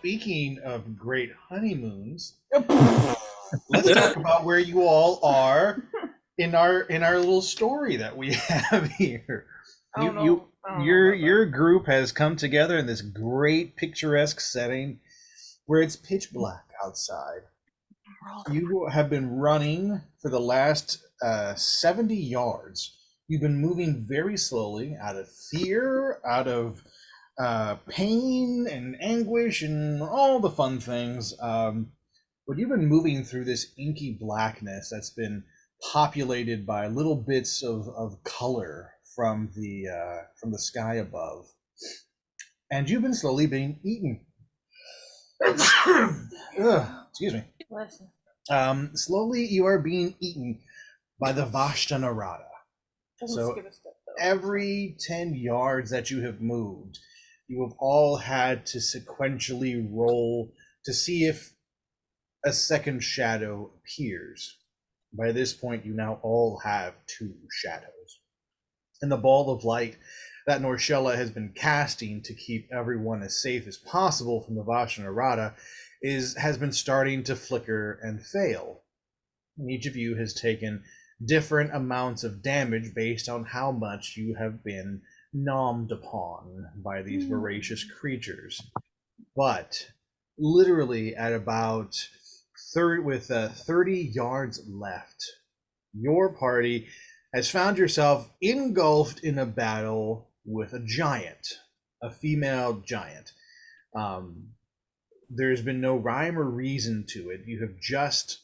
Speaking of great honeymoons, let's talk about where you all are in our little story that we have here. Oh You you no, I don't know your about that. your group has come together in this great picturesque setting where it's pitch black outside. You have been running for the last 70 yards. You've been moving very slowly out of fear, out of pain and anguish and all the fun things. But you've been moving through this inky blackness that's been populated by little bits of color from the sky above, and you've been slowly being eaten. Ugh, excuse me. Listen, Slowly you are being eaten by the Vashtanarada. doesn't So skip a step though. every 10 yards that you have moved, you have all had to sequentially roll to see if a second shadow appears. By this point, you now all have two shadows. And the ball of light that Norshella has been casting to keep everyone as safe as possible from the Vashtanarada has been starting to flicker and fail. And each of you has taken different amounts of damage based on how much you have been nommed upon by these voracious creatures. But literally at about 30 yards left, your party has found yourself engulfed in a battle with a giant, a female giant. Um, there's been no rhyme or reason to it. You have just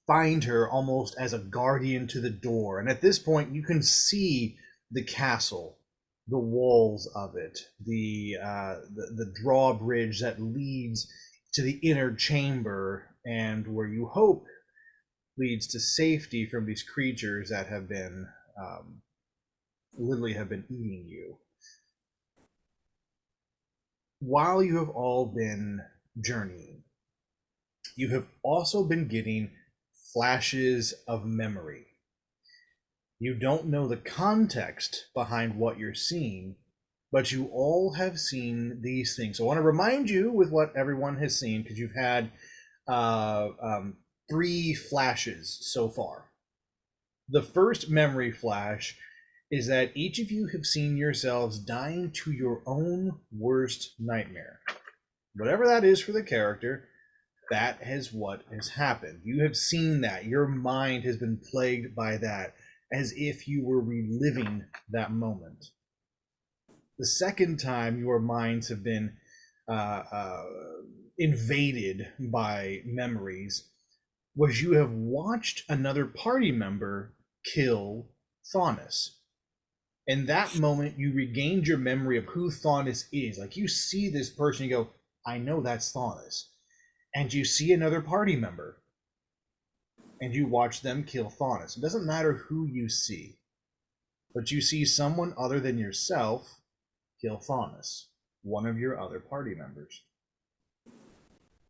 find her almost as a guardian to the door. And at this point, you can see the castle, the walls of it, the drawbridge that leads to the inner chamber, and where you hope leads to safety from these creatures that have been literally have been eating you. While you have all been journeying, you have also been getting flashes of memory. You don't know the context behind what you're seeing, but you all have seen these things. So I want to remind you with what everyone has seen, because you've had uh, um, three flashes so far. The first memory flash is that each of you have seen yourselves dying to your own worst nightmare. Whatever that is for the character, that is what has happened. You have seen that. Your mind has been plagued by that as if you were reliving that moment. The second time your minds have been invaded by memories was you have watched another party member kill Thaunis. In that moment, you regained your memory of who Thaunis is. Like you see this person, you go, I know that's Thaunis. And you see another party member and you watch them kill Thaunis. It doesn't matter who you see, but you see someone other than yourself kill Thaunis, one of your other party members.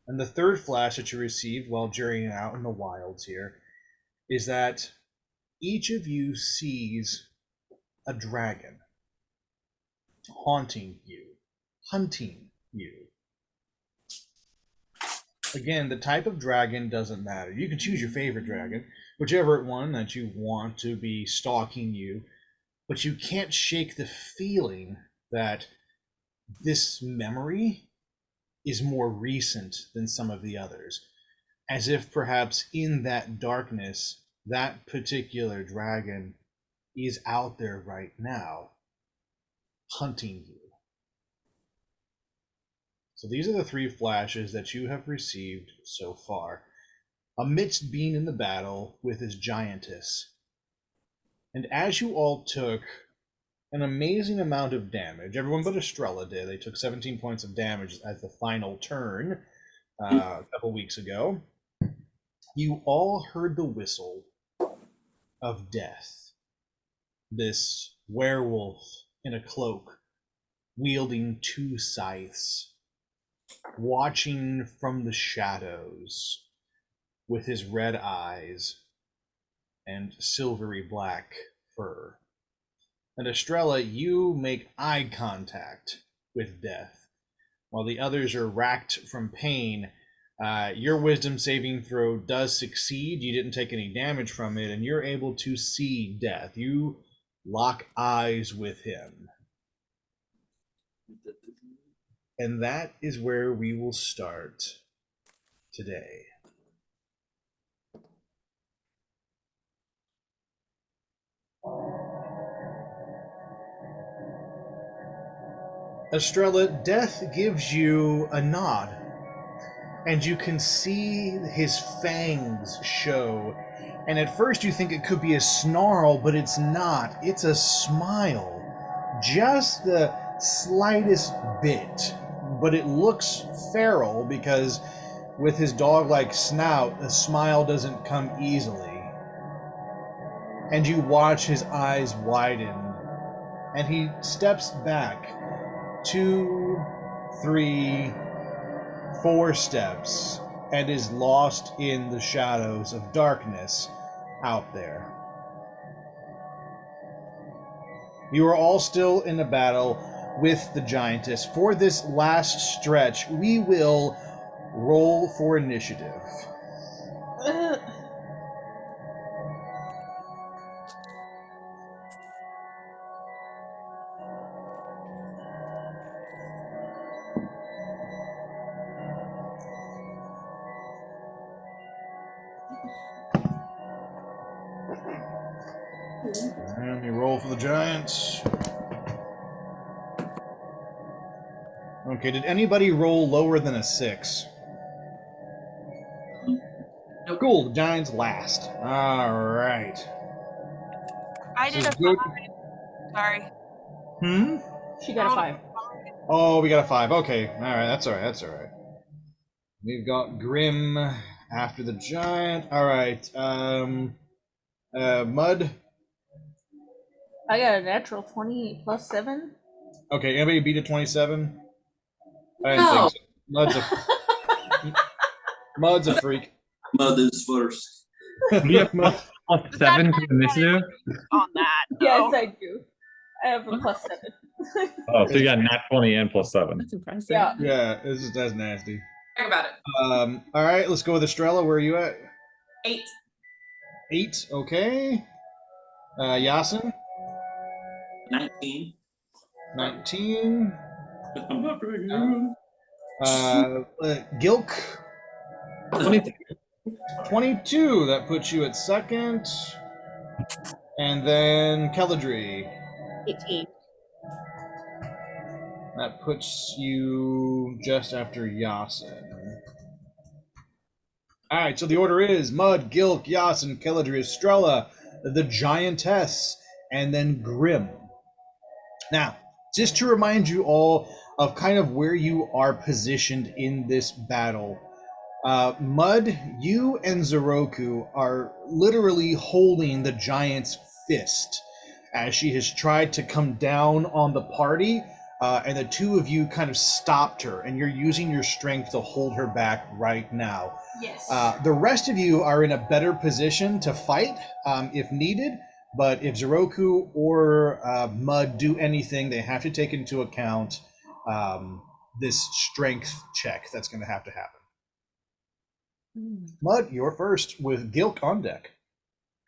And the third flash that you received while journeying out in the wilds here is that each of you sees a dragon haunting you, hunting you. Again, the type of dragon doesn't matter. You can choose your favorite dragon, whichever one that you want to be stalking you, but you can't shake the feeling that this memory is more recent than some of the others. As if perhaps in that darkness, that particular dragon is out there right now, hunting you. So these are the three flashes that you have received so far, amidst being in the battle with this giantess. And as you all took an amazing amount of damage, everyone but Estrella did. They took 17 points of damage as the final turn a couple weeks ago. You all heard the whistle of death. This werewolf in a cloak, wielding two scythes, watching from the shadows with his red eyes and silvery black fur. And Estrella, you make eye contact with death. while the others are racked from pain. Your wisdom saving throw does succeed. You didn't take any damage from it, and you're able to see Death. You lock eyes with him. And that is where we will start today. Estrella, Death gives you a nod, and you can see his fangs show. And at first you think it could be a snarl, but it's not. It's a smile. Just the slightest bit. But it looks feral because with his dog-like snout, a smile doesn't come easily. And you watch his eyes widen, and he steps back 2, 3, 4 steps and is lost in the shadows of darkness out there. You are all still in a battle with the giantess. For this last stretch, we will roll for initiative. And you roll for the giants. Okay, did anybody roll lower than a 6? Nope. Cool, the giants last. Alright. I did a 5. Sorry. She got a 5. Oh, we got a 5. Okay, alright, that's alright. We've got Grim after the giant. Alright, Mud. I got a natural 20 plus 7. Okay, anybody beat a 27? I didn't No. think so. Mud's a freak. Mother's first. You have plus 7 to initiative? On that. Yes, though. I do. I have a plus 7. Oh, so you got nat 20 and plus 7. That's impressive. Yeah. Yeah, that's nasty. Think about it. All right, let's go with Estrella. Where are you at? 8. 8, okay. Yasin? 19. 19. I'm not very good. Gilk? 22. 22. That puts you at second. And then Keladri. 18. That puts you just after Yasin. All right, so the order is Mud, Gilk, Yasin, Keladri, Estrella, the Giantess, and then Grim. Now, just to remind you all of kind of where you are positioned in this battle, Mud, you and Zeroku are literally holding the giant's fist as she has tried to come down on the party, and the two of you kind of stopped her, and you're using your strength to hold her back right now. Yes. The rest of you are in a better position to fight if needed, but if Zeroku or Mud do anything, they have to take into account this strength check that's going to happen. Mud, you're first with Gilk on deck.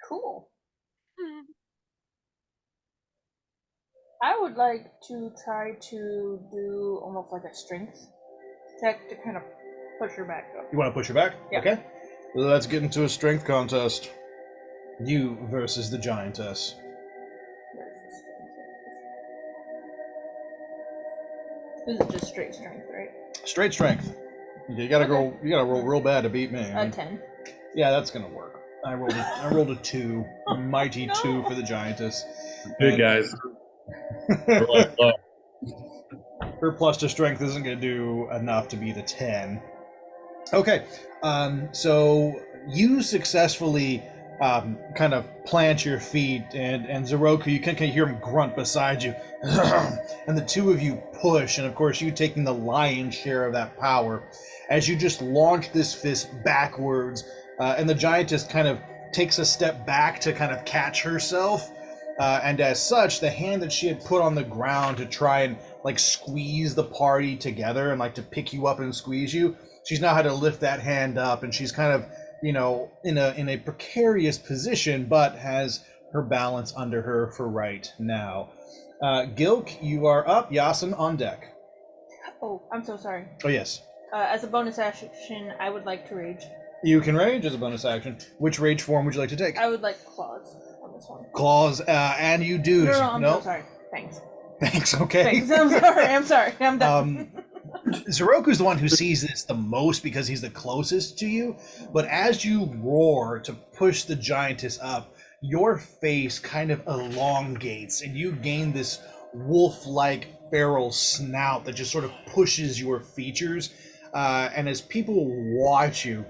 Cool. I would like to try to do almost like a strength check to kind of push her back up. You want to push her back? Yeah. Okay. Let's get into a strength contest. You versus the giantess. This is just straight strength, right? Straight strength. You gotta go. You gotta roll real bad to beat me. A 10. Yeah, that's gonna work. I rolled a 2, a mighty 2 for the giantess. Good guys. Roll low. Her plus to strength isn't gonna do enough to beat a 10. Okay, so you successfully kind of plant your feet, and Zeroku, you can hear him grunt beside you, and the two of you push, and of course you taking the lion's share of that power as you just launch this fist backwards, and the giantess kind of takes a step back to kind of catch herself, and as such, the hand that she had put on the ground to try and like squeeze the party together and like to pick you up and squeeze you. She's now had to lift that hand up, and she's kind of, you know, in a precarious position, but has her balance under her for right now. Gilk, you are up. Yasin on deck. Oh, I'm so sorry. Oh yes. As a bonus action, I would like to rage. You can rage as a bonus action. Which rage form would you like to take? I would like claws on this one. Claws, and you do. No, I'm so sorry. Thanks. Thanks, okay. Thanks, I'm sorry. I'm sorry. I'm done. Zeroku's the one who sees this the most because he's the closest to you. But as you roar to push the giantess up, your face kind of elongates and you gain this wolf-like feral snout that just sort of pushes your features. And as people watch you,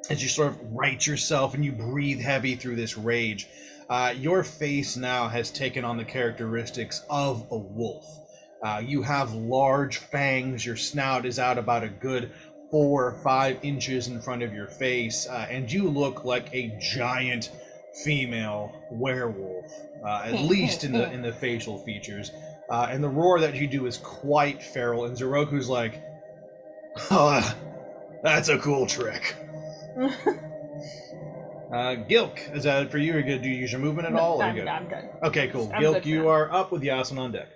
as you sort of right yourself and you breathe heavy through this rage, your face now has taken on the characteristics of a wolf. You have large fangs, your snout is out about a good 4 or 5 inches in front of your face, and you look like a giant female werewolf, at least in the facial features. And the roar that you do is quite feral, and Zeroku's like, oh, that's a cool trick. Gilk, is that for you? Are you gonna do use your movement at all? I'm done. Okay, cool. I'm Gilk, good you now. are up with Yasin on deck.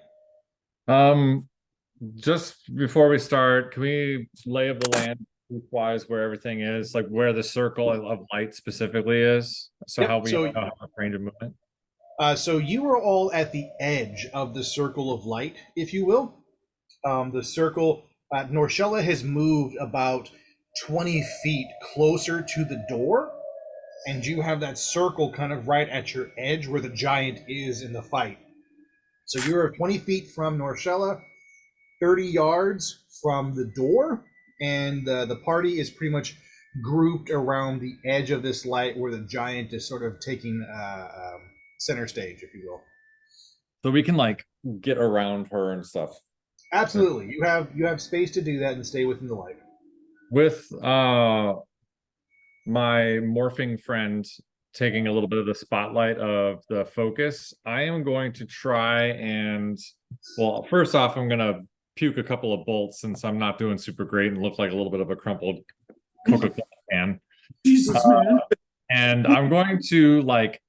Just before we start, can we lay of the land wise where everything is, like where the circle of light specifically is, so Yep, how we so- know how range of movement? So you are all at the edge of the circle of light, if you will. The circle, Norshella has moved about 20 feet closer to the door, and you have that circle kind of right at your edge where the giant is in the fight. So you're 20 feet from Norshella, 30 yards from the door, and the party is pretty much grouped around the edge of this light where the giant is sort of taking center stage, if you will. So we can like get around her and stuff. Absolutely. You have space to do that and stay within the light. With my morphing friend taking a little bit of the spotlight of the focus, I am going to try and, well, first off, I'm gonna puke a couple of bolts since I'm not doing super great and look like a little bit of a crumpled Coca-Cola can. Jesus, man. And I'm going to like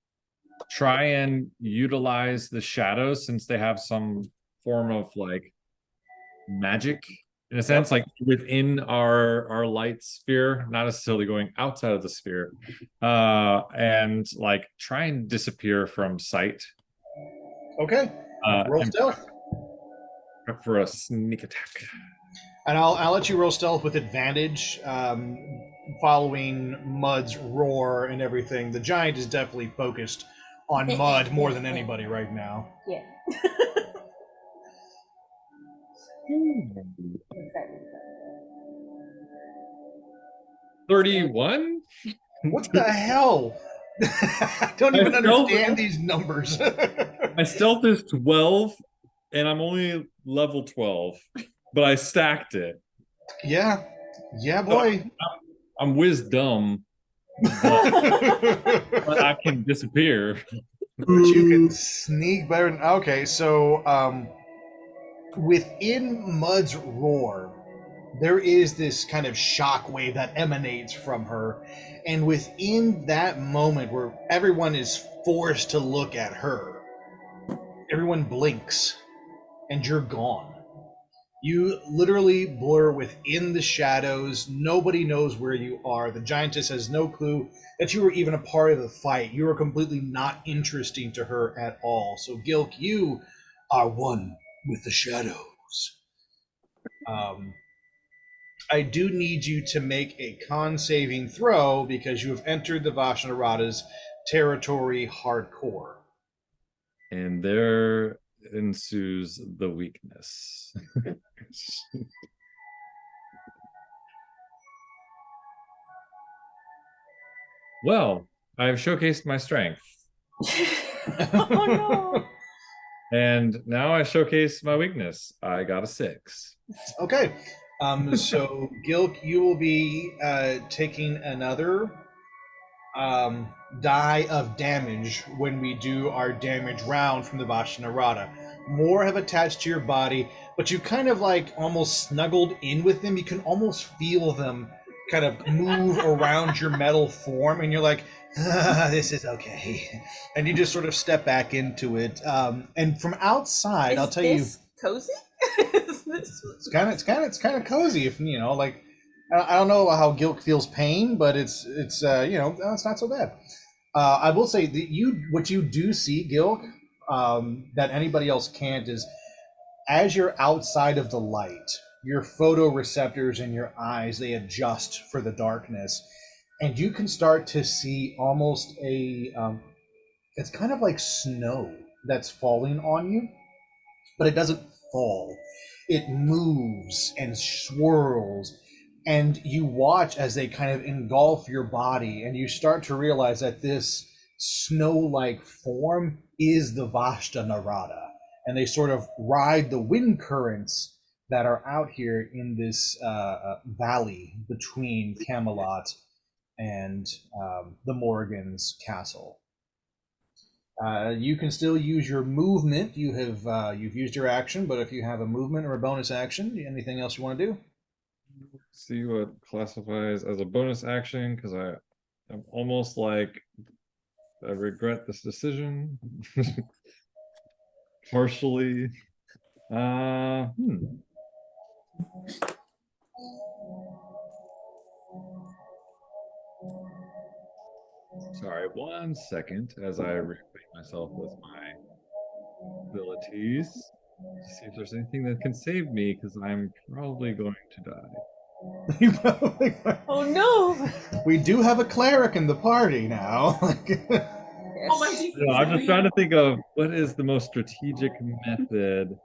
try and utilize the shadows since they have some form of like magic in a sense, like within our light sphere, not necessarily going outside of the sphere, and like try and disappear from sight. Okay. Roll And stealth. prep for a sneak attack. And I'll let you roll stealth with advantage, following Mud's roar and everything. The giant is definitely focused on Mud more than anybody right now. Yeah. 31? What the hell? I don't even understand these numbers. My stealth is 12, and I'm only level 12, but I stacked it. Yeah, boy. I'm wisdom, but I can disappear. But you can sneak better than, okay, so within Mud's roar, there is this kind of shockwave that emanates from her, and within that moment where everyone is forced to look at her, everyone blinks and you're gone. You literally blur within the shadows. Nobody knows where you are. The giantess has no clue that you were even a part of the fight. You are completely not interesting to her at all. So Gilk, you are one with the shadows. I do need you to make a con saving throw because you have entered the Vashnarada's territory hardcore. And there ensues the weakness. Well, I've showcased my strength. Oh no. And now I showcase my weakness. I got a 6. Okay. So Gilk, you will be taking another die of damage when we do our damage round from the Vashnarada. More have attached to your body. but you kind of like almost snuggled in with them. You can almost feel them kind of move around your metal form, and you're like, this is okay. And you just sort of step back into it. And from outside, I'll tell you, cozy. it's kind of cozy. If you know, like, I don't know how Gilk feels pain, but it's it's not so bad. I will say that what you do see, Gilk, that anybody else can't, is as you're outside of the light, your photoreceptors in your eyes, they adjust for the darkness, and you can start to see almost it's kind of like snow that's falling on you, but it doesn't fall. It moves and swirls, and you watch as they kind of engulf your body, and you start to realize that this snow-like form is the Vashta Narada, and they sort of ride the wind currents that are out here in this valley between Camelot and the Morrigan's castle. You can still use your movement. You've used your action, but if you have a movement or a bonus action, anything else you want to do? See what classifies as a bonus action, because I'm almost like I regret this decision. Partially. Sorry, 1 second as I reacquaint myself with my abilities to see if there's anything that can save me, because I'm probably going to die. Oh no! We do have a cleric in the party now. Oh my No, I'm just trying to think of what is the most strategic method.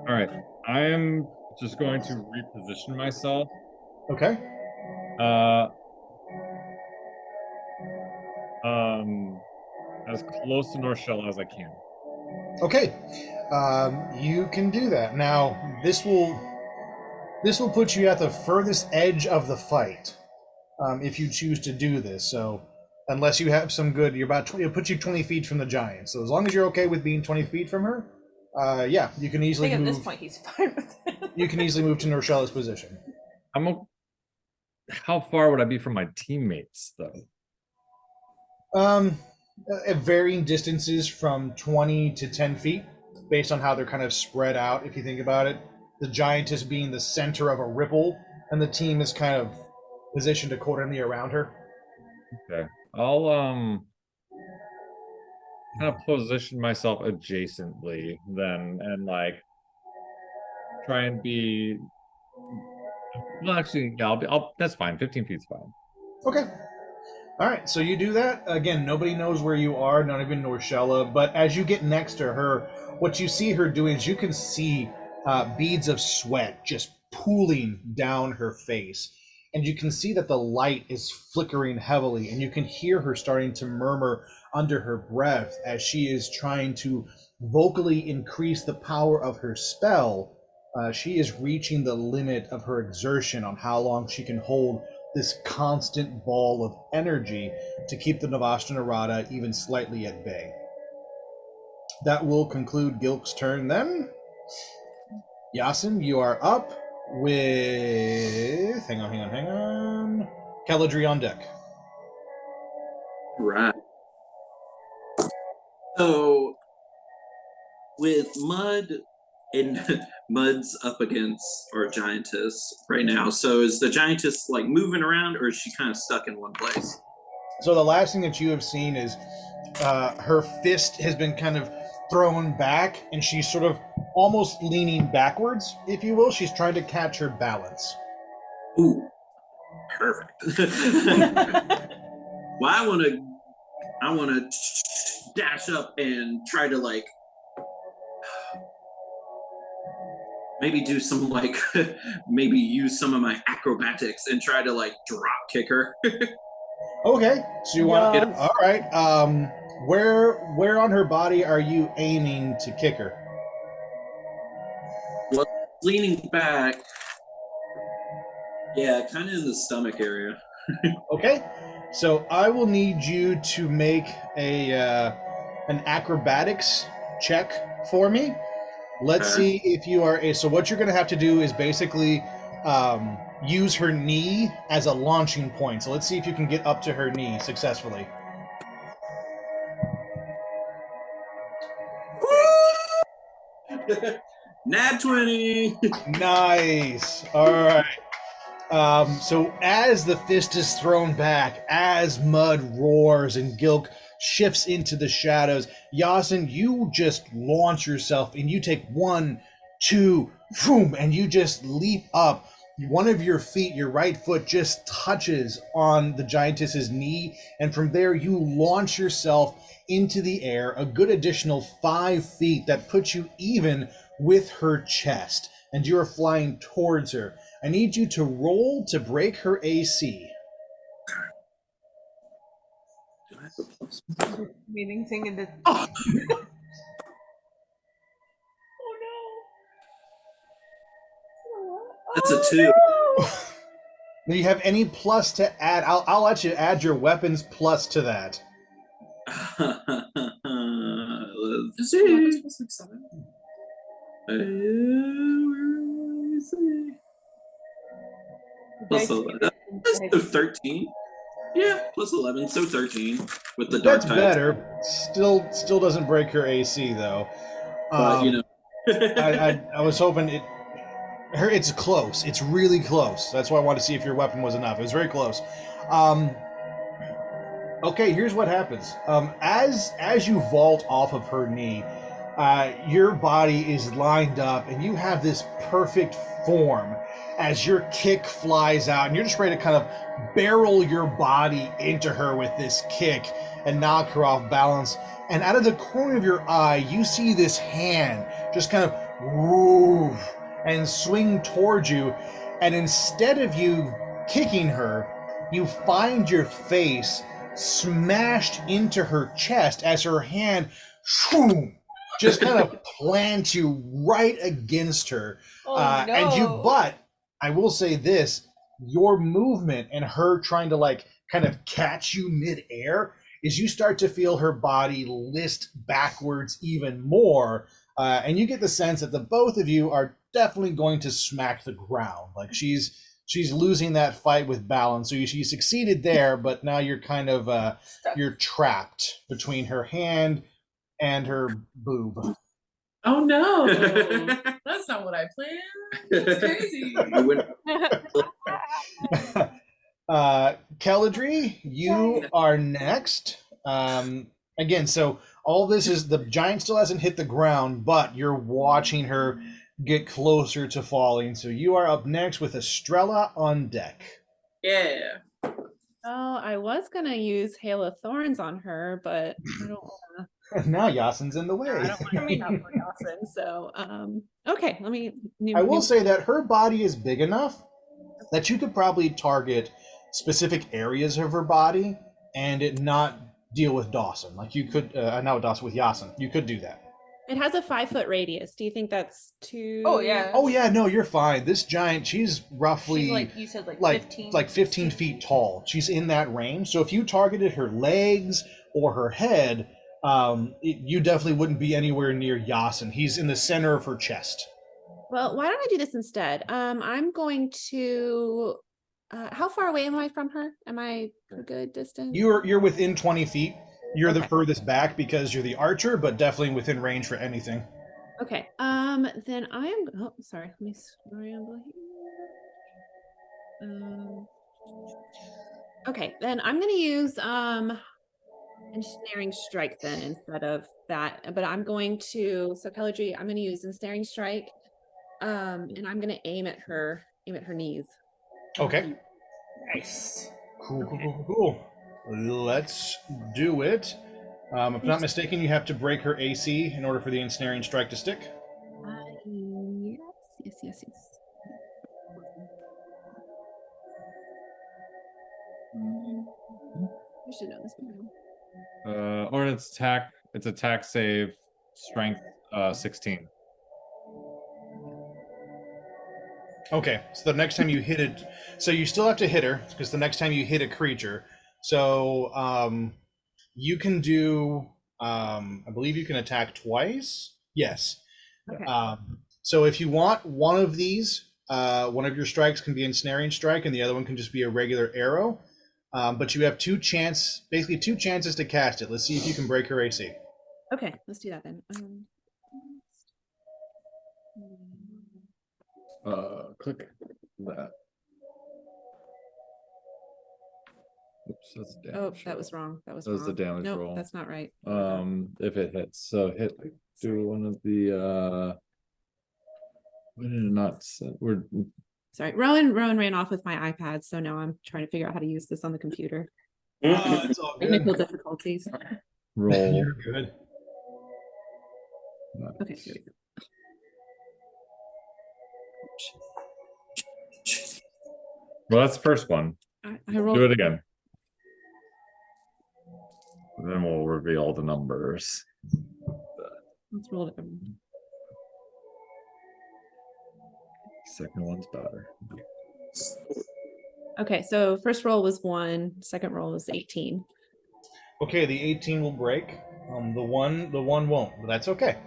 All right, I am just going to reposition myself. Okay. As close to Norshella as I can. Okay. You can do that. Now, this will put you at the furthest edge of the fight, if you choose to do this. So, unless you have some good, you're about 20, it'll put you 20 feet from the giant. So, as long as you're okay with being 20 feet from her, yeah, you can easily move. At this point, he's fine with it. You can easily move to Norshella's position. How far would I be from my teammates, though? At varying distances from 20 to 10 feet, based on how they're kind of spread out, if you think about it. The giantess being the center of a ripple, and the team is kind of positioned accordingly around her. Okay. I'll kind of position myself adjacently then, and like try and be, well, actually, yeah, I'll that's fine. 15 feet's fine. Okay. All right, so you do that. Again, nobody knows where you are, not even Norshella, but as you get next to her, what you see her doing is you can see beads of sweat just pooling down her face. And you can see that the light is flickering heavily, and you can hear her starting to murmur under her breath as she is trying to vocally increase the power of her spell. She is reaching the limit of her exertion on how long she can hold this constant ball of energy to keep the Vashta Narada even slightly at bay. That will conclude Gilk's turn then. Yasin, you are up with... Hang on. Keladri on deck. Right. So, with Mud and Mud's up against our giantess right now. So is the giantess like moving around, or is she kind of stuck in one place? So the last thing that you have seen is her fist has been kind of thrown back, and she's sort of almost leaning backwards, if you will. She's trying to catch her balance. Ooh, perfect. Well, I want to dash up and try to like maybe do some like maybe use some of my acrobatics and try to like drop kick her. Okay, so you want to? All right. Where on her body are you aiming to kick her? Well, leaning back. Yeah, kind of in the stomach area. Okay, so I will need you to make a an acrobatics check for me. Let's Okay. see if you are. So what you're going to have to do is basically use her knee as a launching point. So let's see if you can get up to her knee successfully. Nat 20. Nice. All right. So as the fist is thrown back, as Mud roars and Gilk shifts into the shadows, Yasin, you just launch yourself and you take 1, 2, boom, and you just leap up. One of your feet, your right foot, just touches on the giantess's knee, and from there you launch yourself into the air, a good additional 5 feet that puts you even with her chest, and you are flying towards her. I need you to roll to break her AC. Do I have a plus? Meaning thing in the. Oh, Oh no! That's a Oh, 2. no! Do you have any plus to add? I'll let you add your weapons plus to that. Let's see. Where is it? Plus 11. So 13. Yeah, plus 11, so 13 with the dark That's type. better. Still doesn't break her AC though. But you know, I was hoping it. It's close. It's really close. That's why I wanted to see if your weapon was enough. It was very close. Okay, here's what happens. As you vault off of her knee, your body is lined up, and you have this perfect form. As your kick flies out, and you're just ready to kind of barrel your body into her with this kick and knock her off balance. And out of the corner of your eye, you see this hand just kind of woof and swing towards you. And instead of you kicking her, you find your face smashed into her chest as her hand shoo, just kind of plants you right against her. Oh no! But I will say this, your movement and her trying to like kind of catch you midair is you start to feel her body list backwards even more. And you get the sense that the both of you are definitely going to smack the ground. Like she's losing that fight with balance. So she succeeded there, but now you're kind of you're trapped between her hand and her boob. Oh no, that's not what I planned. It's crazy. Keldry, you are next. Again, so all this is the giant still hasn't hit the ground, but you're watching her get closer to falling. So you are up next with Estrella on deck. Yeah. Oh, I was gonna use Hail of Thorns on her, but I don't want Now Yasin's in the way. I don't want to beat up for Yasin. So, okay, let me. I will say that her body is big enough that you could probably target specific areas of her body and it not deal with Dawson. Like you could, not with Dawson, with Yasin. You could do that. It has a 5-foot radius. Do you think that's too? Oh yeah. Oh yeah, no, you're fine. This giant, she's roughly She's like you said, like 15. like 15 feet tall. She's in that range. So if you targeted her legs or her head, you definitely wouldn't be anywhere near Yasin. He's in the center of her chest. Well, why don't I do this instead? I'm going to. How far away am I from her? Am I a good distance? You're within 20 feet. You're the Okay. furthest back because you're the archer, but definitely within range for anything. Okay. Then I am. Oh, sorry. Let me scramble here. Okay. Then I'm going to use ensnaring strike then instead of that. But I'm going to. So Keldry, I'm going to use ensnaring strike. And I'm going to aim at her knees. Okay. Nice. Cool. Let's do it. If not mistaken, you have to break her AC in order for the ensnaring strike to stick. Yes. I should know this one. Or it's attack save strength 16. Okay, so the next time you hit it, so you still have to hit her because the next time you hit a creature, so you can do I believe you can attack twice. Yes. Okay. So if you want one of these, one of your strikes can be ensnaring strike, and the other one can just be a regular arrow. But you have basically two chances to cast it. Let's see if you can break her AC. Okay, let's do that then. Click that. Oops, that's a Oh, damage that was roll. wrong. That was That was wrong. the damage Nope, roll. that's not right. If it hits, so do one of the we did not set, we're Sorry, Rowan ran off with my iPad, so now I'm trying to figure out how to use this on the computer. It's all Technical good. difficulties. roll. You're good. Okay, here we go. Well, that's the first one. I rolled. Do it again. Then we'll reveal the numbers. Let's roll it. Second one's better. Okay, so first roll was 1, second roll was 18. Okay, the 18 will break. The one won't, but that's okay.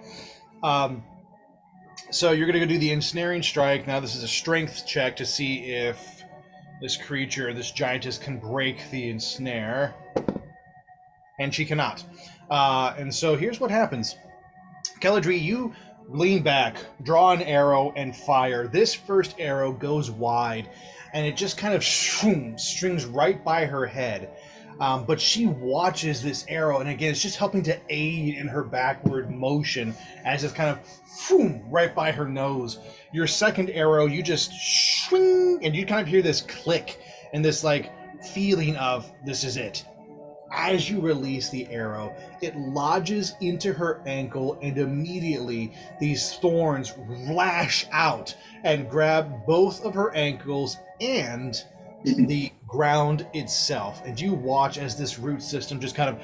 So you're gonna go do the ensnaring strike. Now this is a strength check to see if this creature, this giantess, can break the ensnare, and she cannot. And so here's what happens. Keladri, you lean back, draw an arrow, and fire. This first arrow goes wide, and it just kind of strings right by her head. But she watches this arrow, and again, it's just helping to aid in her backward motion as it's kind of right by her nose. Your second arrow, you just swing, and you kind of hear this click and this like feeling of this is it. As you release the arrow, it lodges into her ankle, and immediately these thorns lash out and grab both of her ankles and the ground itself. And you watch as this root system just kind of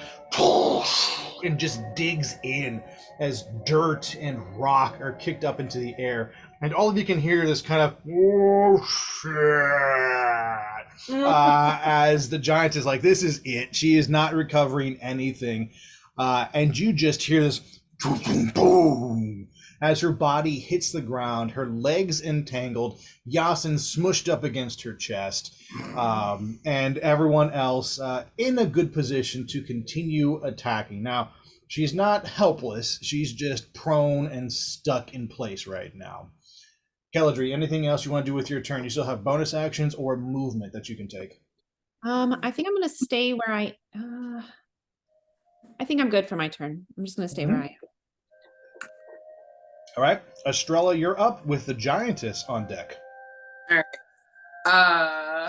and just digs in as dirt and rock are kicked up into the air. And all of you can hear this kind of as the giant is like, this is it. She is not recovering anything. And you just hear this boom as her body hits the ground, her legs entangled, Yasin smushed up against her chest, and everyone else in a good position to continue attacking. Now, she's not helpless. She's just prone and stuck in place right now. Keladri, anything else you want to do with your turn? You still have bonus actions or movement that you can take. I think I'm gonna stay where I think I'm good for my turn. I'm just gonna stay where I am. All right, Estrella, you're up with the giantess on deck. All right.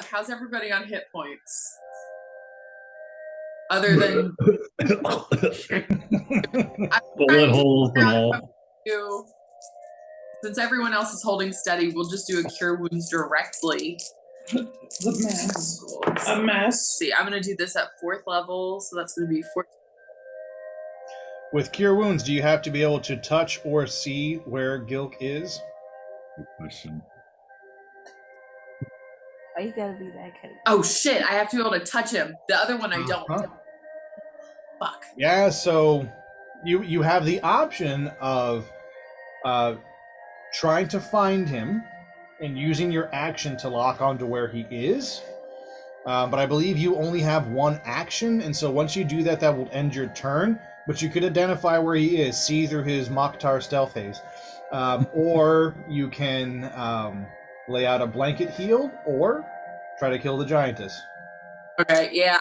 How's everybody on hit points? Other than bullet holes and all. Since everyone else is holding steady, we'll just do a cure wounds directly. The mess. A mess. See, I'm gonna do this at 4th level, so that's gonna be 4. With Cure Wounds, do you have to be able to touch or see where Gilk is? Good question. Why you gotta be that kid? Oh shit! I have to be able to touch him. The other one I don't. Fuck. Yeah, so you have the option of trying to find him and using your action to lock onto where he is. But I believe you only have one action, and so once you do that, that will end your turn. But you could identify where he is, see through his Mokhtar stealth haze. Or you can lay out a blanket heal, or try to kill the giantess. Okay, yeah,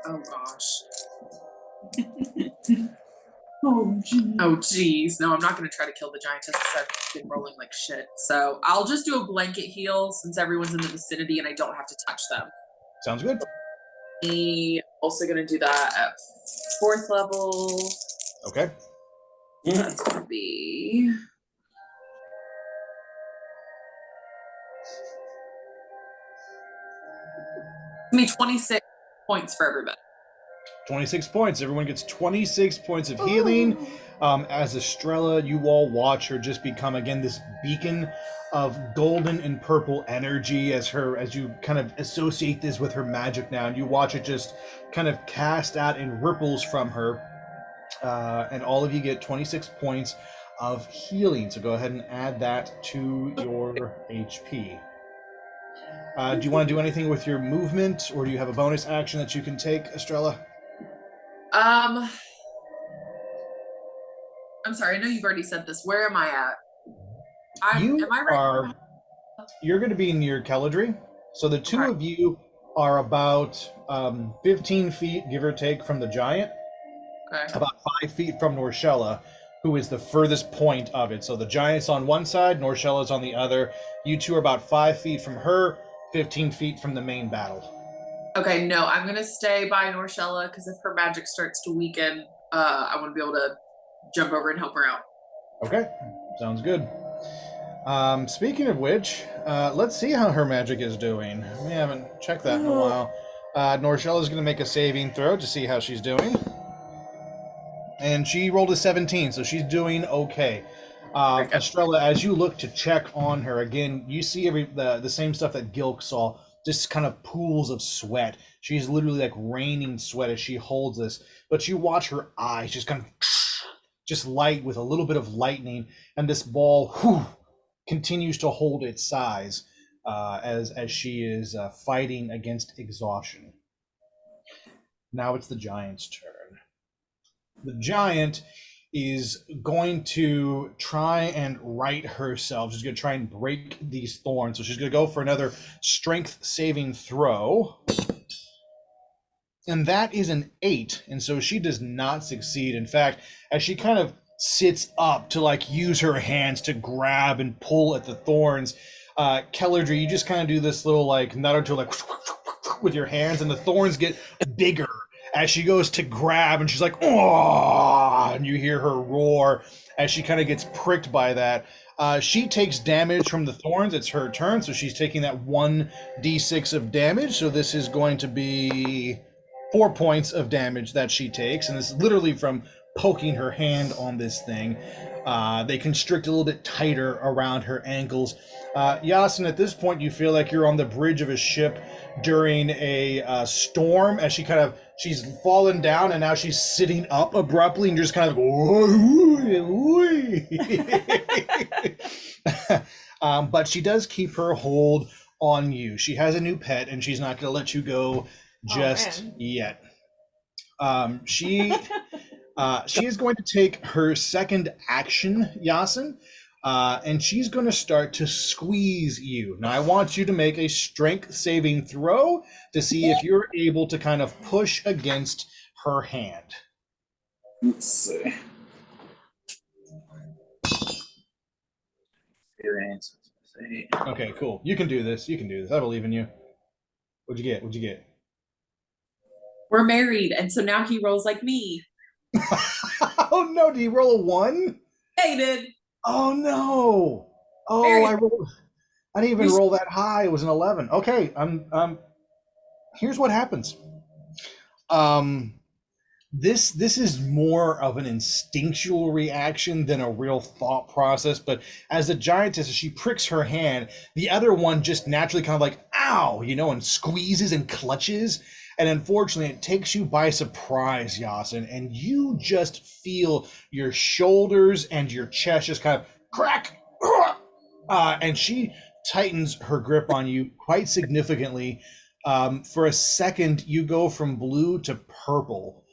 oh gosh. Oh geez. No, I'm not gonna try to kill the giantess because I've been rolling like shit. So I'll just do a blanket heal since everyone's in the vicinity and I don't have to touch them. Sounds good. Also gonna do that at 4th level. Okay. That's gonna be me 26 points for everybody. 26 points. Everyone gets 26 points of healing. As Estrella, you all watch her just become again this beacon of golden and purple energy as you kind of associate this with her magic now, and you watch it just kind of cast out in ripples from her. and all of you get 26 points of healing. So go ahead and add that to your HP. Do you want to do anything with your movement, or do you have a bonus action that you can take, Estrella? I'm sorry, I know you've already said this. Where am I at? Am I right? You're going to be near Keladri. So the two Okay. of you are about 15 feet, give or take, from the giant. Okay. About 5 feet from Norshella, who is the furthest point of it. So the giant's on one side, Norshella's on the other. You two are about 5 feet from her, 15 feet from the main battle. Okay, no, I'm gonna stay by Norshella because if her magic starts to weaken, I want to be able to jump over and help her out. Okay, sounds good. Speaking of which, let's see how her magic is doing. We haven't checked that in a while. Norshella's going to make a saving throw to see how she's doing. And she rolled a 17, so she's doing okay. Estrella, as you look to check on her, again, you see the same stuff that Gilk saw, just kind of pools of sweat. She's literally like raining sweat as she holds this. But you watch her eyes just kind of just light with a little bit of lightning, and this ball continues to hold its size as she is fighting against exhaustion. Now it's the giant's turn. The giant is going to try and right herself. She's going to try and break these thorns. So she's going to go for another strength saving throw. And that is an 8. And so she does not succeed. In fact, as she kind of sits up to like use her hands to grab and pull at the thorns, Keladri, you just kind of do this little like nudder to like with your hands, and the thorns get bigger as she goes to grab, and she's like, oh, and you hear her roar as she kind of gets pricked by that. She takes damage from the thorns. It's her turn, so she's taking that 1d6 of damage. So this is going to be 4 points of damage that she takes, and this is literally from poking her hand on this thing. They constrict a little bit tighter around her ankles. Yasin, at this point, you feel like you're on the bridge of a ship during a storm, as she's fallen down, and now she's sitting up abruptly, and you're just kind of but she does keep her hold on you. She has a new pet, and she's not going to let you go just yet. She is going to take her second action, Yasin, and she's going to start to squeeze you. Now, I want you to make a strength saving throw to see if you're able to kind of push against her hand. Let's see. Okay, cool. You can do this. I believe in you. What'd you get? We're married, and so now he rolls like me. Oh no, did he roll a 1? Yeah, he did. Oh no. Oh, I didn't even roll that high. It was an 11. Okay, here's what happens. This is more of an instinctual reaction than a real thought process, but as the giantess, as she pricks her hand, the other one just naturally kind of like, ow, and squeezes and clutches. And unfortunately, it takes you by surprise, Yasin, and you just feel your shoulders and your chest just kind of crack. And she tightens her grip on you quite significantly. For a second, you go from blue to purple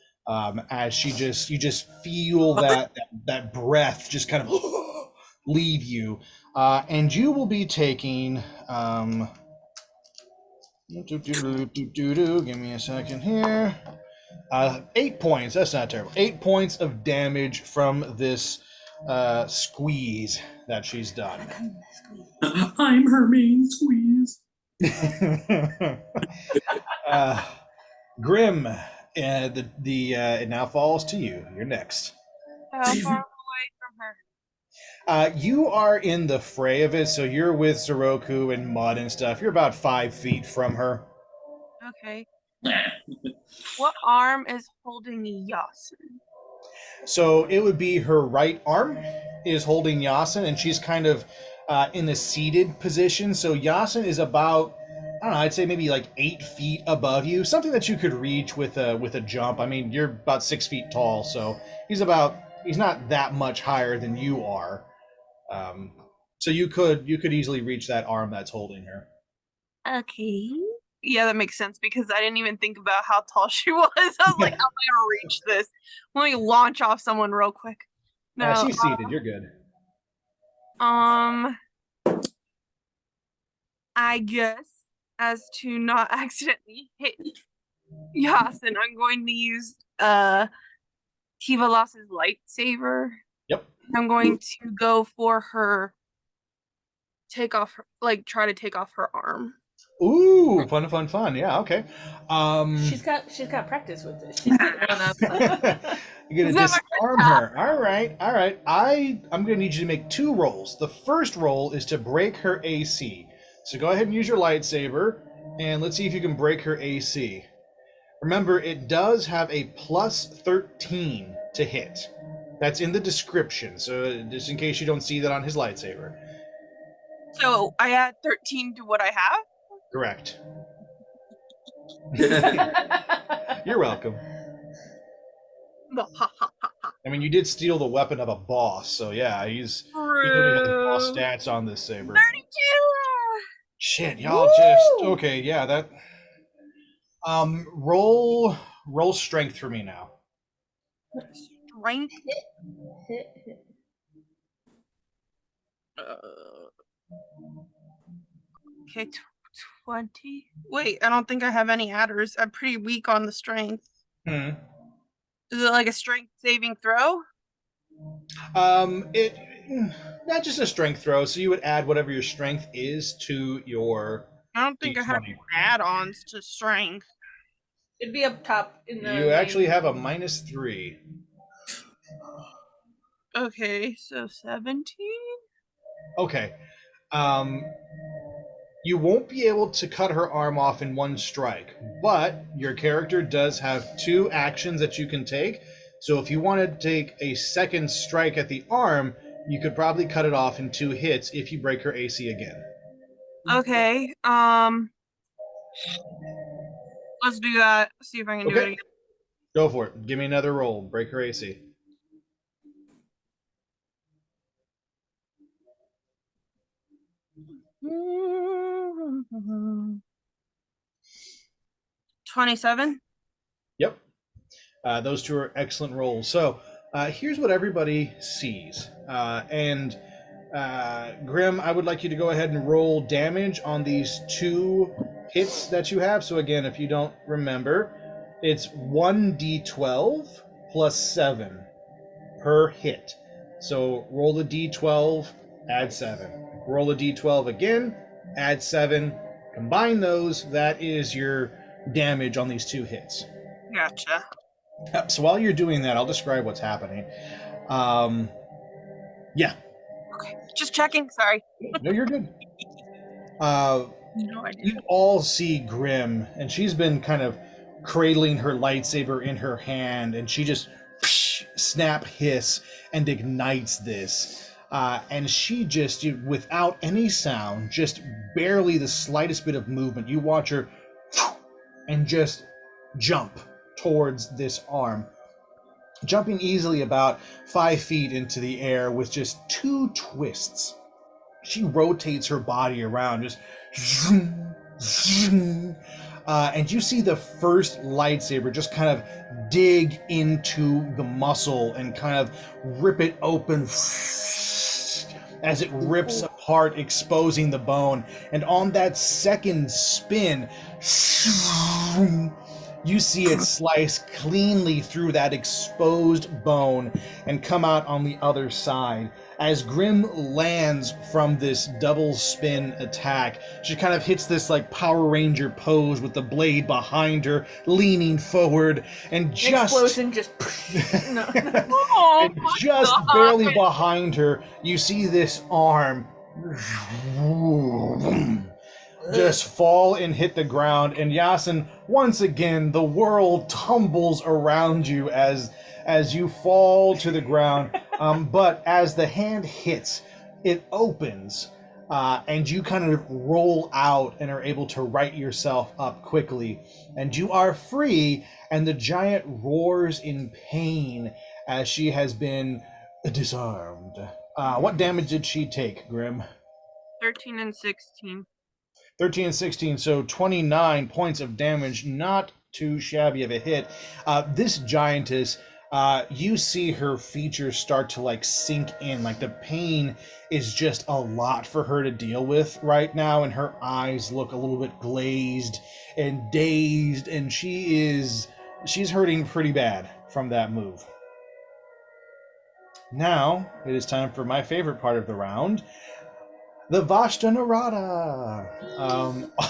as you just feel that breath just kind of leave you. And you will be taking... give me a second here. 8 points. That's not terrible. 8 points of damage from this squeeze that she's done. I'm her main squeeze. Grim, it now falls to you. You're next. How far away from her? You are in the fray of it, so you're with Soroku and Mud and stuff. You're about 5 feet from her. Okay. What arm is holding Yasin? So it would be her right arm is holding Yasin, and she's kind of in a seated position. So Yasin is about, don't know, I'd say maybe like 8 feet above you, something that you could reach with a jump. I mean, you're about 6 feet tall, so he's not that much higher than you are. So you could easily reach that arm that's holding her. Okay. Yeah, that makes sense because I didn't even think about how tall she was. I was like, how am I gonna reach this? Let me launch off someone real quick. No, She's seated. You're good. I guess as to not accidentally hit Yasin, I'm going to use Tivalas's lightsaber. Yep. I'm going to go for her try to take off her arm. Ooh, fun. Yeah, okay. She's got practice with this. She's good. You're gonna disarm her. All right. I'm gonna need you to make 2 rolls. The first roll is to break her AC. So go ahead and use your lightsaber, and let's see if you can break her AC. Remember, it does have a plus 13 to hit. That's in the description, so just in case you don't see that on his lightsaber. So I add 13 to what I have? Correct. You're welcome. I mean, you did steal the weapon of a boss, so yeah, he's only got the boss stats on this saber. 32! Shit, y'all just okay, yeah, that roll strength for me now. Strength? Hit. Okay, 20. Wait, I don't think I have any adders. I'm pretty weak on the strength. Hmm. Is it like a strength saving throw? It not just a strength throw, so you would add whatever your strength is to your I don't think I have D20. add-ons to strength. It'd be up top in the. You actually have a -3. Okay, so 17? Okay. You won't be able to cut her arm off in one strike, but your character does have 2 actions that you can take. So if you wanted to take a second strike at the arm, you could probably cut it off in 2 hits if you break her AC again. Okay, let's do that. See if I can do it again. Go for it. Give me another roll. Break her AC. Mm-hmm. 27. Yep. Those 2 are excellent rolls. So here's what everybody sees. Grim, I would like you to go ahead and roll damage on these 2 hits that you have. So again, if you don't remember, it's 1d12 plus 7 per hit. So roll a d12, add 7. Roll a d12 again, add 7. Combine those, that is your damage on these 2 hits. Gotcha. So while you're doing that, I'll describe what's happening. Yeah. Okay, just checking. Sorry. No, you're good. No idea. You all see Grim, and she's been kind of cradling her lightsaber in her hand, and she just snap, hiss, and ignites this. And she just, without any sound, just barely the slightest bit of movement, you watch her and just jump towards this arm, jumping easily about 5 feet into the air with just 2 twists. She rotates her body around, just and you see the first lightsaber just kind of dig into the muscle and kind of rip it open as it rips apart, exposing the bone. And on that second spin, you see it slice cleanly through that exposed bone and come out on the other side. As Grim lands from this double spin attack, she kind of hits this like Power Ranger pose with the blade behind her, leaning forward, and just explosion just no. Oh, and just barely behind her, you see this arm just fall and hit the ground. And Yasin, once again, the world tumbles around you as you fall to the ground. But as the hand hits, it opens, and you kind of roll out and are able to right yourself up quickly, and you are free, and the giant roars in pain as she has been disarmed. What damage did she take, Grim? 13 and 16. 13 and 16, so 29 points of damage, not too shabby of a hit. This giantess, you see her features start to like sink in, like the pain is just a lot for her to deal with right now, and her eyes look a little bit glazed and dazed, and she's hurting pretty bad from that move. Now it is time for my favorite part of the round, the Vashta Narada.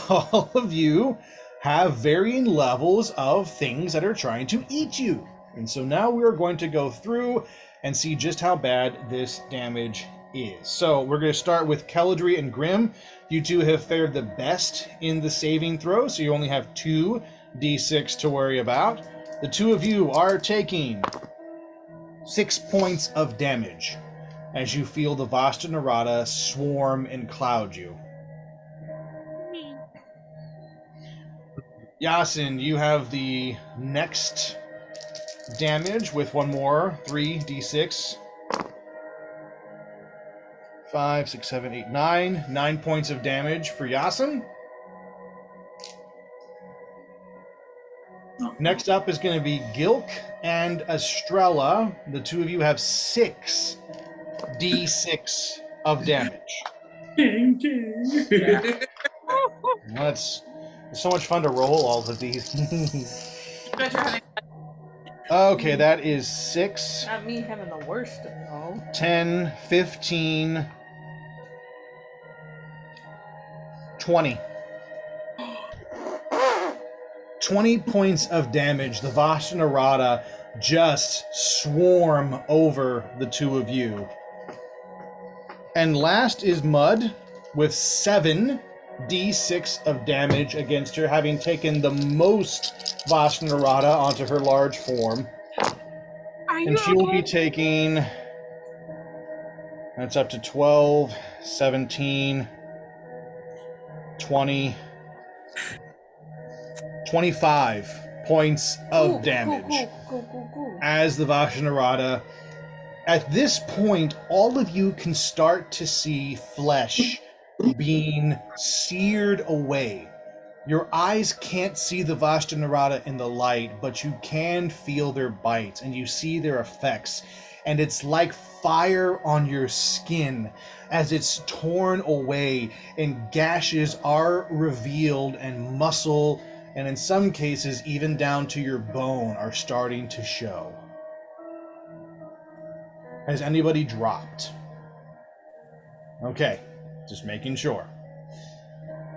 All of you have varying levels of things that are trying to eat you. And so now we're going to go through and see just how bad this damage is. So we're going to start with Keldry and Grim. You two have fared the best in the saving throw, so you only have 2d6 to worry about. The two of you are taking 6 points of damage as you feel the Vashta Narada swarm and cloud you. Yasin, you have the next damage with one more, 3d6. 5, 6, 7, 8, 9. 9 points of damage for Yasin. Next up is going to be Gilk and Estrella. The two of you have 6d6 of damage. Ding, ding. Yeah. It's so much fun to roll all of these. You guys are having Okay, that is 6, Not me having the worst of it all. 10, 15, 20. 20 points of damage. The Vashta Narada just swarm over the two of you. And last is Mud with 7d6 of damage against her, having taken the most Vashta Narada onto her large form. Are you And she will be okay? taking... That's up to 12, 17, 20, 25 points of damage Go. as the Vashta Narada. At this point, all of you can start to see flesh being seared away. Your eyes can't see the Vashta Narada in the light, but you can feel their bites and you see their effects. And it's like fire on your skin as it's torn away and gashes are revealed and muscle, and in some cases even down to your bone, are starting to show. Has anybody dropped? Okay, just making sure.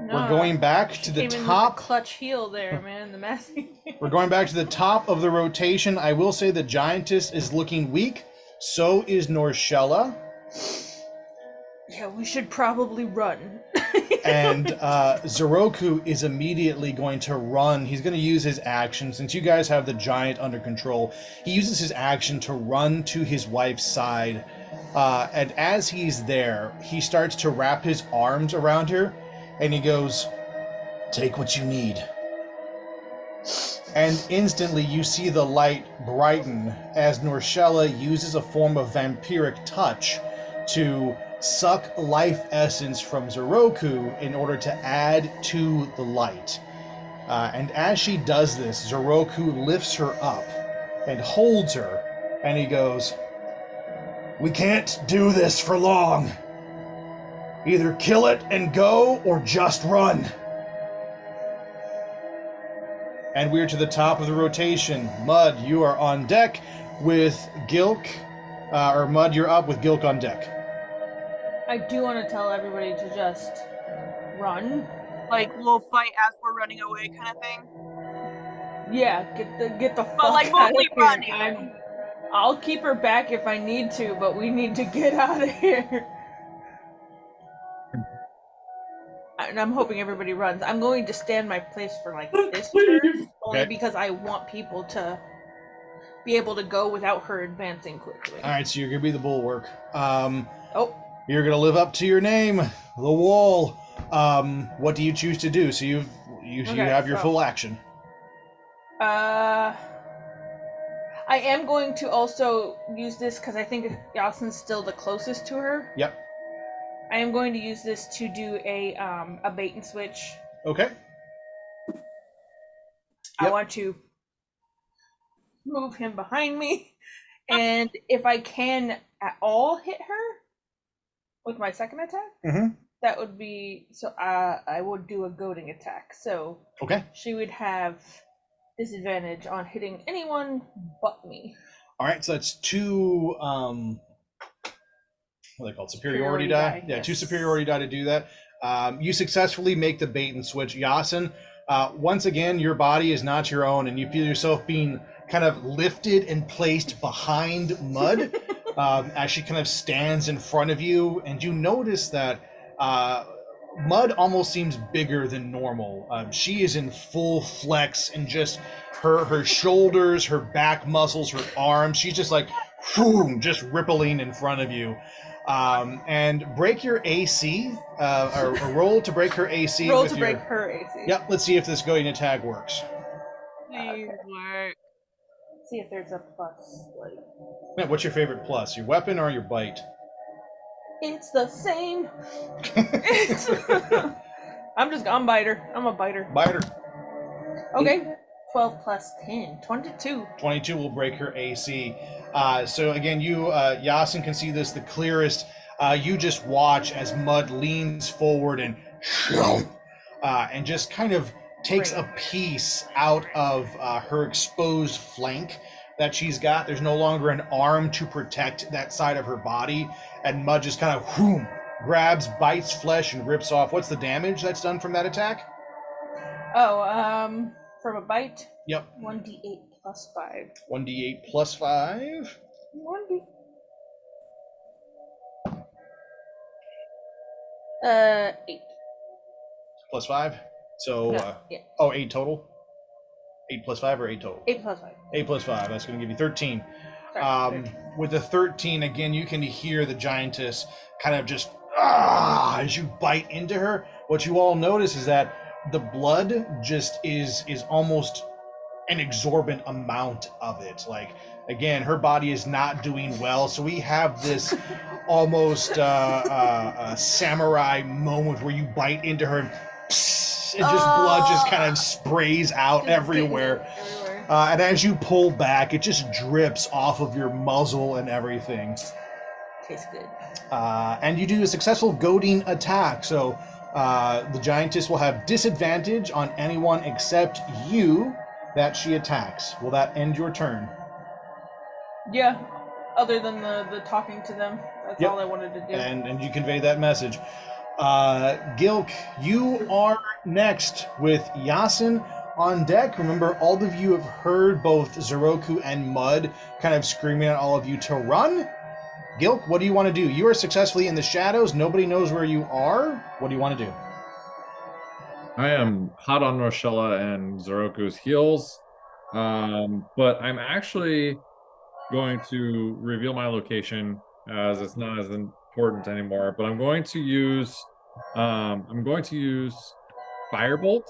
We're going back to the Came in with top. the clutch heel there, man. The massive. We're going back to the top of the rotation. I will say the Giantess is looking weak. So is Norshella. Yeah, we should probably run. And Zeroku is immediately going to run. He's going to use his action. Since you guys have the giant under control, he uses his action to run to his wife's side. And as he's there, he starts to wrap his arms around her. And he goes, "Take what you need." And instantly you see the light brighten as Norshella uses a form of vampiric touch to suck life essence from Zeroku in order to add to the light. And as she does this, Zeroku lifts her up and holds her, and he goes, "We can't do this for long. Either kill it and go, or just run." And we're to the top of the rotation. Mud, you are on deck with Gilk, or Mud, you're up with Gilk on deck. I do want to tell everybody to just run. Like we'll fight as we're running away, kind of thing. Yeah, get the fuck But like out mostly of here. running. I'll keep her back if I need to, but we need to get out of here. And I'm hoping everybody runs. I'm going to stand my place for like this turn, only Okay. because I want people to be able to go without her advancing quickly. All right, so you're gonna be the bulwark. Oh, You're gonna live up to your name, the wall. What do you choose to do? So you Okay, have your so- full action. I am going to also use this because I think Yasin's still the closest to her. Yep. I am going to use this to do a bait and switch. Okay. I Yep. want to move him behind me, and if I can at all hit her with my second attack, Mm-hmm. that would be so. I would do a goading attack, so Okay. she would have disadvantage on hitting anyone but me. All right. So that's two. What are they called? Superiority die. Yeah, yes. 2 superiority die to do that. You successfully make the bait and switch, Yasin. Once again, your body is not your own, and you feel yourself being kind of lifted and placed behind Mud as she kind of stands in front of you, and you notice that Mud almost seems bigger than normal. She is in full flex, and just her shoulders, her back muscles, her arms. She's just like, whew, just rippling in front of you. And break your AC, or roll to break her AC. Roll with to your... break her AC. Yep, let's see if this goading attack works. Please work. See if there's a plus. Like, Yeah, what's your favorite plus, your weapon or your bite? it's the same. I'm biter. I'm a biter. Biter. Okay. 12 plus 10. 22. 22 will break her AC. So again, you, Yasin, can see this the clearest. You just watch as Mud leans forward and just kind of takes a piece out of her exposed flank that she's got. There's no longer an arm to protect that side of her body, and Mud just kind of grabs, bites flesh, and rips off. What's the damage that's done from that attack? Oh, from a bite? Yep. 1d8 plus 5. 1d8 plus 5. 1d. 8. Plus 5. So, No, yeah. 8 total? 8 plus 5 or 8 total? 8 plus 5. 8 plus 5. That's going to give you 13. Sorry, With the 13, again, you can hear the giantess kind of just as you bite into her. What you all notice is that the blood just is almost an exorbitant amount of it. Like, again, her body is not doing well, so we have this almost a samurai moment where you bite into her and blood just kind of sprays out everywhere. And as you pull back, it just drips off of your muzzle and everything. Tastes good. And you do a successful goading attack. So the giantess will have disadvantage on anyone except you that she attacks. Will that end your turn? Yeah, other than the talking to them. That's all I wanted to do. And you convey that message. Gilk, you are next with Yasin on deck. Remember, all of you have heard both Zeroku and Mud kind of screaming at all of you to run. Gilk, what do you want to do? You are successfully in the shadows. Nobody knows where you are. What do you want to do? I am hot on Rochella and Zeroku's heels, but I'm actually going to reveal my location as it's not as important anymore. But I'm going to use Firebolt.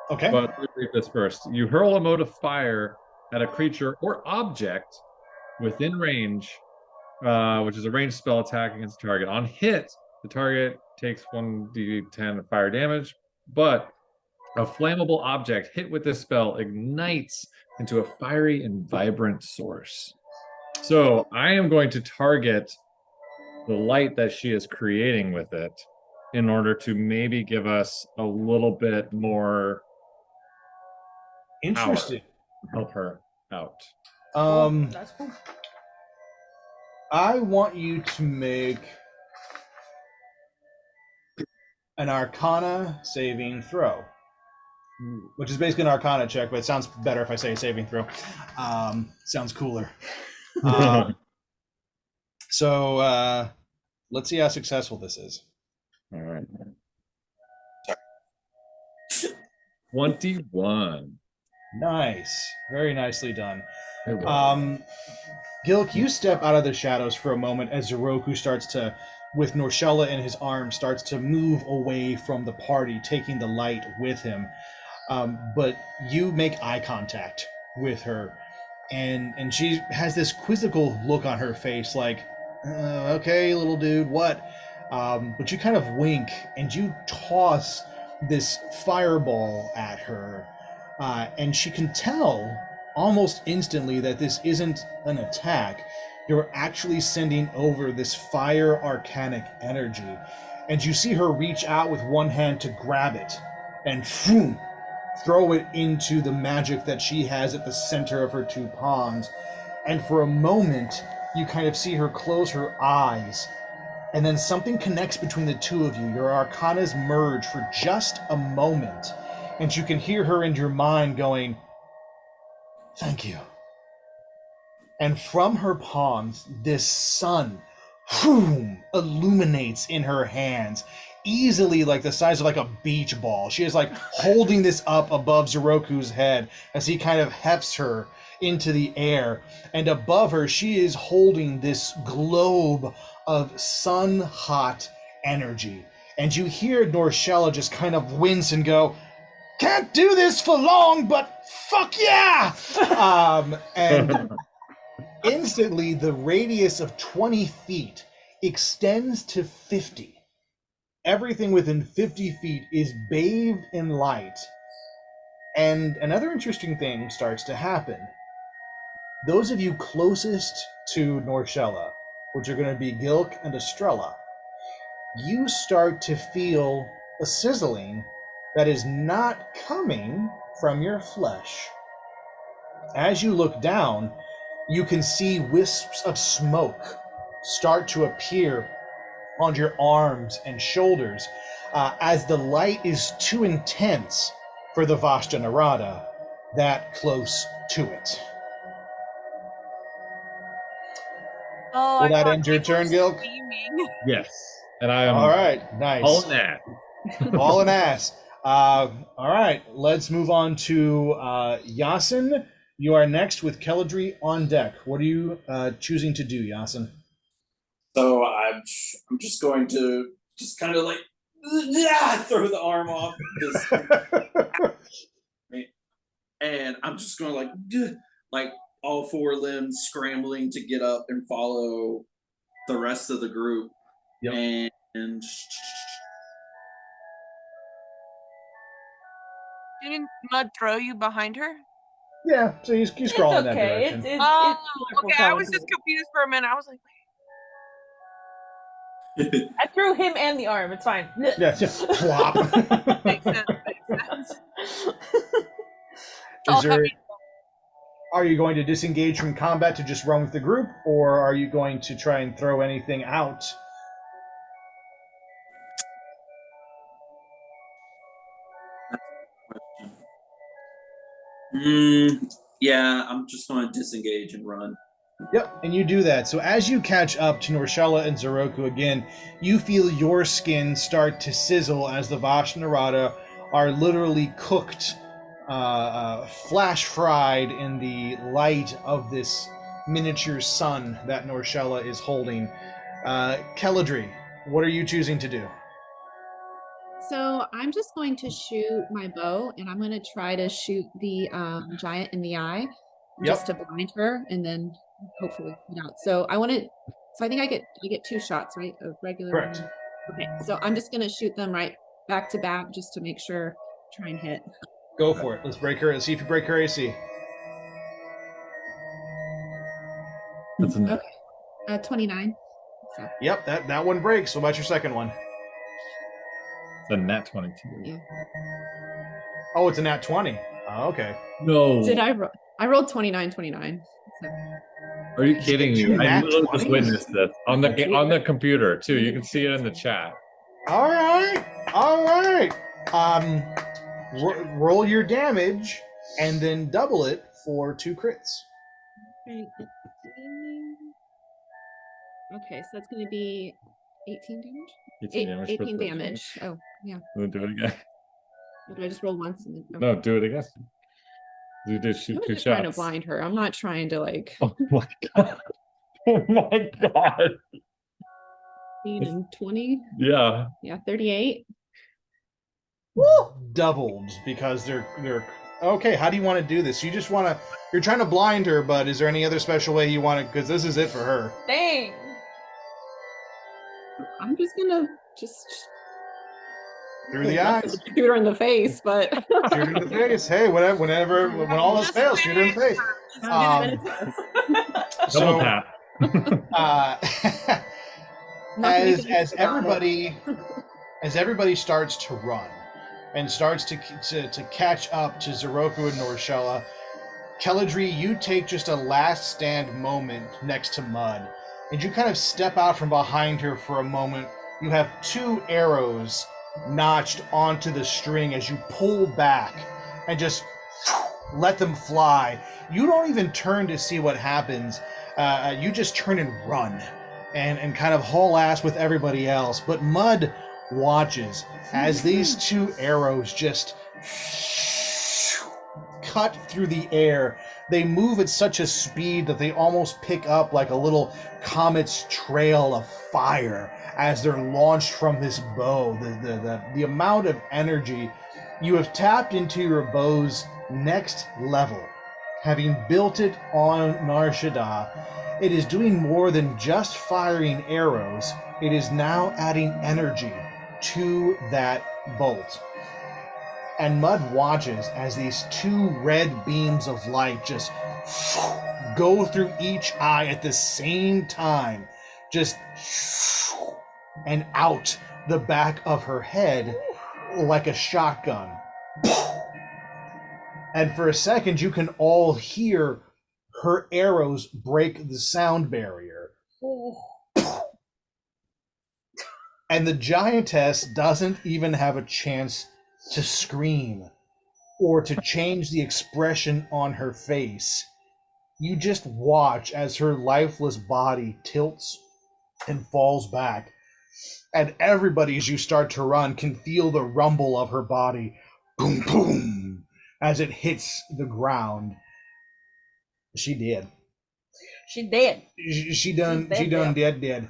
Okay. But let me read this first. You hurl a mode of fire at a creature or object within range, which is a ranged spell attack against the target. On hit, the target takes 1d10 of fire damage, but a flammable object hit with this spell ignites into a fiery and vibrant source. So I am going to target the light that she is creating with it in order to maybe give us a little bit more Interesting. help her out. That's cool. I want you to make an Arcana saving throw, which is basically an Arcana check, but it sounds better if I say saving throw. Sounds cooler. So let's see how successful this is. All right. 21. Nice. Very nicely done. It was. Gilk, you step out of the shadows for a moment as Zeroku starts to with Norshella in his arms, starts to move away from the party, taking the light with him. But you make eye contact with her, and she has this quizzical look on her face, like, okay, little dude, what? But you kind of wink, and you toss this fireball at her, and she can tell almost instantly that this isn't an attack. You're actually sending over this fire arcanic energy, and you see her reach out with one hand to grab it, and boom, throw it into the magic that she has at the center of her two palms. And for a moment, you kind of see her close her eyes, and then something connects between the two of you. Your arcanas merge for just a moment, and you can hear her in your mind going, "Thank you." And from her palms, this sun illuminates in her hands, easily like the size of like a beach ball. She is like holding this up above Zeroku's head as he kind of hefts her into the air. And above her, she is holding this globe of sun-hot energy. And you hear Norshella just kind of wince and go, "Can't do this for long, but fuck yeah!" And instantly, the radius of 20 feet extends to 50. Everything within 50 feet is bathed in light. And another interesting thing starts to happen. Those of you closest to Norshella, which are going to be Gilk and Estrella, you start to feel a sizzling that is not coming from your flesh. As you look down, you can see wisps of smoke start to appear on your arms and shoulders as the light is too intense for the Vashta Narada that close to it. Oh, Will I that thought end your he turn, was Gilk? screaming. Yes. And I am All right, nice. all that. All an ass. All right, let's move on to Yasin. You are next with Keldry on deck. What are you choosing to do, Yasin? So I'm just going to just kind of like throw the arm off, and I'm just going to like all four limbs scrambling to get up and follow the rest of the group. Yep. And Didn't Mud throw you behind her? Yeah, so he's It's crawling that okay. direction. It's Oh, wonderful okay. I calling was just people. confused for a minute. I was like, I threw him and the arm. It's fine. Yeah, just plop. makes sense. Makes sense. Is there, are you going to disengage from combat to just run with the group, or are you going to try and throw anything out? Yeah, I'm just going to disengage and run. Yep, and you do that. So as you catch up to Norshella and Zeroku again, you feel your skin start to sizzle as the Vashta Narada are literally cooked, flash fried in the light of this miniature sun that Norshella is holding. Keldry, what are you choosing to do? So I'm just going to shoot my bow, and I'm going to try to shoot the giant in the eye, just to blind her, and then hopefully get out. So I want to. So I think I get 2 shots, right? Of regular. Correct. Okay, so I'm just going to shoot them right back to back, just to make sure. Try and hit. Go for it. Let's break her. Let's see if you break her AC. That's a Okay. 29. So, Yep, that one breaks. What about your second one? it's a nat 22. yeah. Oh, it's a nat 20. Oh, okay. No. Did I roll? I rolled 29. So. Are you kidding me? I Nat literally just 20s? witnessed this on the computer too. You can see it in the chat. All right. Roll your damage and then double it for 2 crits. Right, let's see. Okay, so that's going to be 18 damage. 18 damage. 18 damage. Oh, yeah. We'll do it again. Or do I just roll once and then? No, do it again. You just shoot I'm 2 just trying to shots. blind her. I'm not trying to like. Oh my god. Oh my god. 15 and 20. Yeah. Yeah, 38. Doubled because they're okay. How do you want to do this? You just want to. You're trying to blind her, but is there any other special way you want to? Because this is it for her. Dang. I'm just gonna just Through the eyes. shoot her in the face, but Shoot her in the face. Hey, whenever when all else fails, shoot her in the face. Double So, tap. as everybody starts to run and starts to catch up to Zeroku and Norshella, Keladri, you take just a last stand moment next to Mud, and you kind of step out from behind her for a moment. You have 2 arrows notched onto the string as you pull back and just let them fly. You don't even turn to see what happens. You just turn and run and kind of haul ass with everybody else. But Mud watches as these 2 arrows just cut through the air. They move at such a speed that they almost pick up like a little comet's trail of fire as they're launched from this bow. The amount of energy you have tapped into your bow's next level, having built it on Nar Shaddaa. It is doing more than just firing arrows. It is now adding energy to that bolt. And Mud watches as these 2 red beams of light just go through each eye at the same time, just and out the back of her head like a shotgun. And for a second, you can all hear her arrows break the sound barrier. And the giantess doesn't even have a chance to scream or to change the expression on her face. You just watch as her lifeless body tilts and falls back. And everybody, as you start to run, can feel the rumble of her body. Boom, boom, as it hits the ground. She did. She dead. She done dead.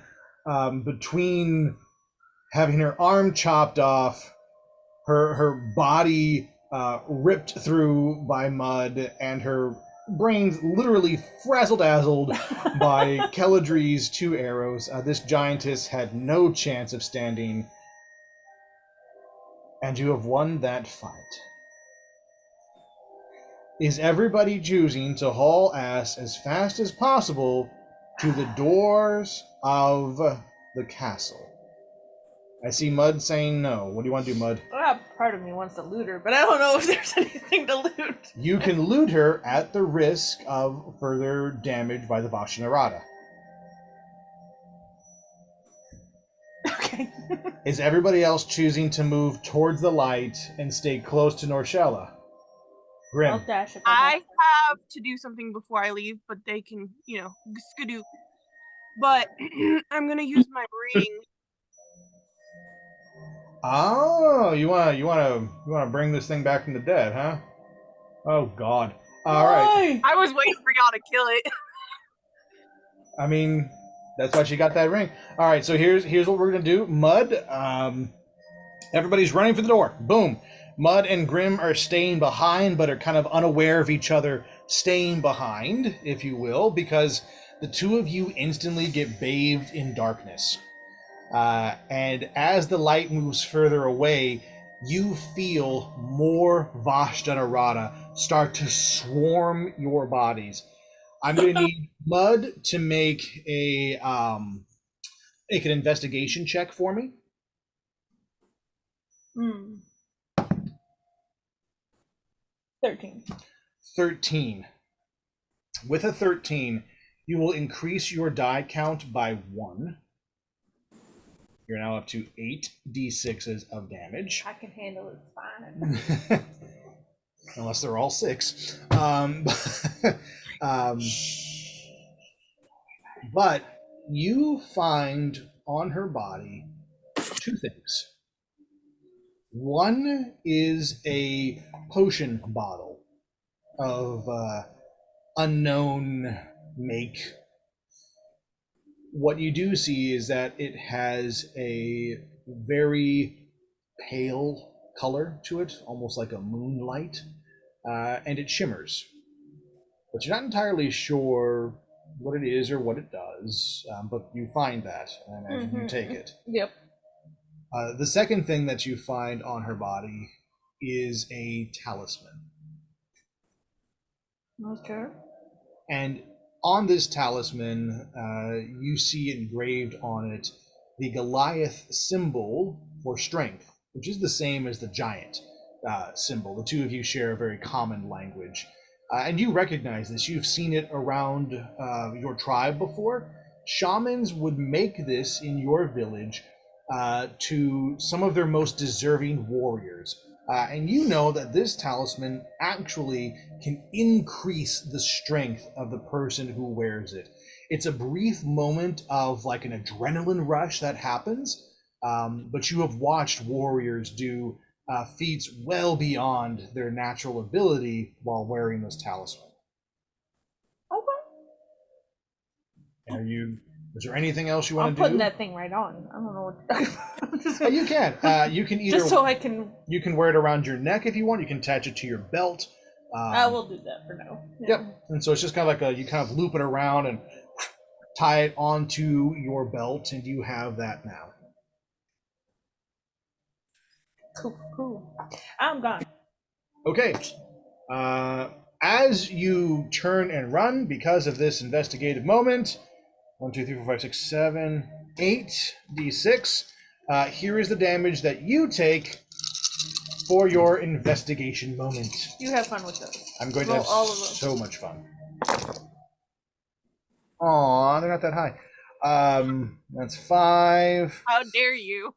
Between having her arm chopped off, her body ripped through by Mud, and her brains literally frazzle-dazzled by Keladri's 2 arrows. This giantess had no chance of standing, and you have won that fight. Is everybody choosing to haul ass as fast as possible to the doors of the castle? I see Mud saying no. What do you want to do, Mud? Part of me wants to loot her, but I don't know if there's anything to loot. You can loot her at the risk of further damage by the Vashanarada. Okay. Is everybody else choosing to move towards the light and stay close to Norshella? Grim. I'll dash it. I have to do something before I leave, but they can, skidoo. But I'm gonna use my ring. Oh, you wanna bring this thing back from the dead, huh? Oh God! All right. I was waiting for y'all to kill it. I mean, that's why she got that ring. All right, so here's what we're gonna do. Mud, everybody's running for the door. Boom. Mud and Grim are staying behind, but are kind of unaware of each other staying behind, if you will, because the 2 of you instantly get bathed in darkness. And as the light moves further away, you feel more Vashtanarada start to swarm your bodies. I'm going to need Mud to make an investigation check for me. 13. With a 13, you will increase your die count by 1. You're now up to 8 d6s of damage. I can handle it fine. Unless they're all 6. But you find on her body 2 things. One is a potion bottle of unknown make. what you do see is that it has a very pale color to it, almost like a moonlight, and it shimmers. But you're not entirely sure what it is or what it does, but you find that, and I imagine you take it. Yep. The second thing that you find on her body is a talisman. Okay. And on this talisman, you see engraved on it the Goliath symbol for strength, which is the same as the giant symbol. The two of you share a very common language. And you recognize this. You've seen it around your tribe before. Shamans would make this in your village to some of their most deserving warriors. And you know that this talisman actually can increase the strength of the person who wears it. It's a brief moment of like an adrenaline rush that happens, but you have watched warriors do feats well beyond their natural ability while wearing this talisman. Okay. Is there anything else you I'm want to do? putting that thing right on. I don't know what. You can. You can either Just so I can. you can wear it around your neck if you want. You can attach it to your belt. I will do that for now. Yep. And so it's just kind of like you kind of loop it around and tie it onto your belt, and you have that now. Cool. I'm gone. Okay. As you turn and run because of this investigative moment, 1, 2, 3, 4, 5, 6, 7, 8 d6. Here is the damage that you take for your investigation moment. You have fun with those. I'm going to Roll have all of them. so much fun. Aw, they're not that high. That's 5, How dare you?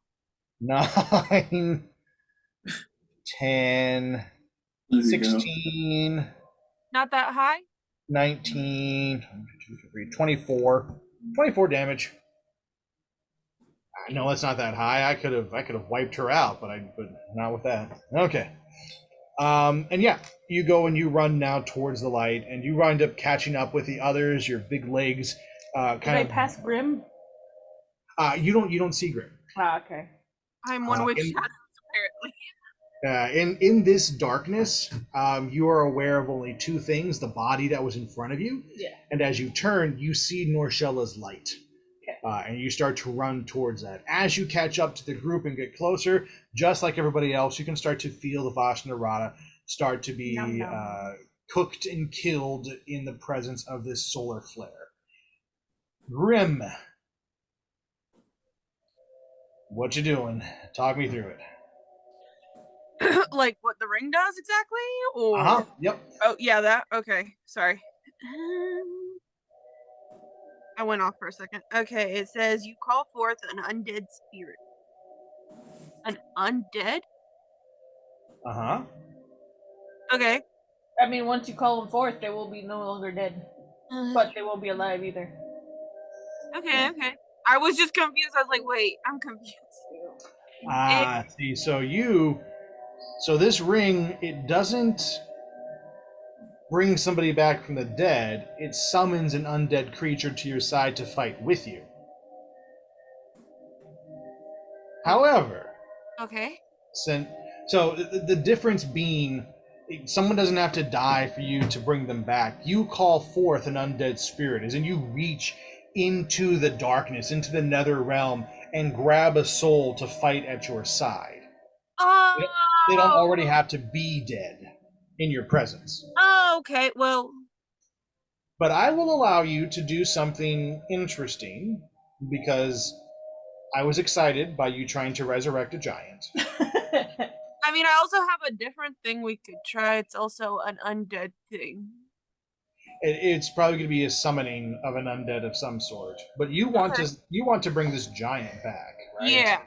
9, 10, There you go. 16, Not that high? 19, 24. 24 damage. No, that's not that high. I could have wiped her out, but not with that. Okay. And yeah, you go and you run now towards the light, and you wind up catching up with the others. Your big legs, Did I pass Grim? You don't see Grim. Okay. I'm one with in- shadows, apparently. In this darkness, you are aware of only two things: the body that was in front of you, Yeah. and as you turn, you see Norshella's light. Okay. And you start to run towards that. As you catch up to the group and get closer, just like everybody else, you can start to feel the Vashnarada start to be Nom nom. cooked and killed in the presence of this solar flare. Grim, what you doing? Talk me through it. Like what the ring does exactly? Or Yep. oh yeah, that okay. Sorry. I went off for a second. Okay, it says you call forth an undead spirit. An undead? Okay. I mean, once you call them forth, they will be no longer dead, but they won't be alive either. Okay. I was just confused. I was like, wait, I'm confused. See, so this ring, it doesn't bring somebody back from the dead, it summons an undead creature to your side to fight with you. However, Okay. so the difference being, someone doesn't have to die for you to bring them back. You call forth an undead spirit, as in you reach into the darkness, into the nether realm, and grab a soul to fight at your side. Oh. They don't already have to be dead in your presence. Oh, okay. Well. But I will allow you to do something interesting, because I was excited by you trying to resurrect a giant. I mean, I also have a different thing we could try. It's also an undead thing. It's probably going to be a summoning of an undead of some sort. But you want to bring this giant back, right? Yeah.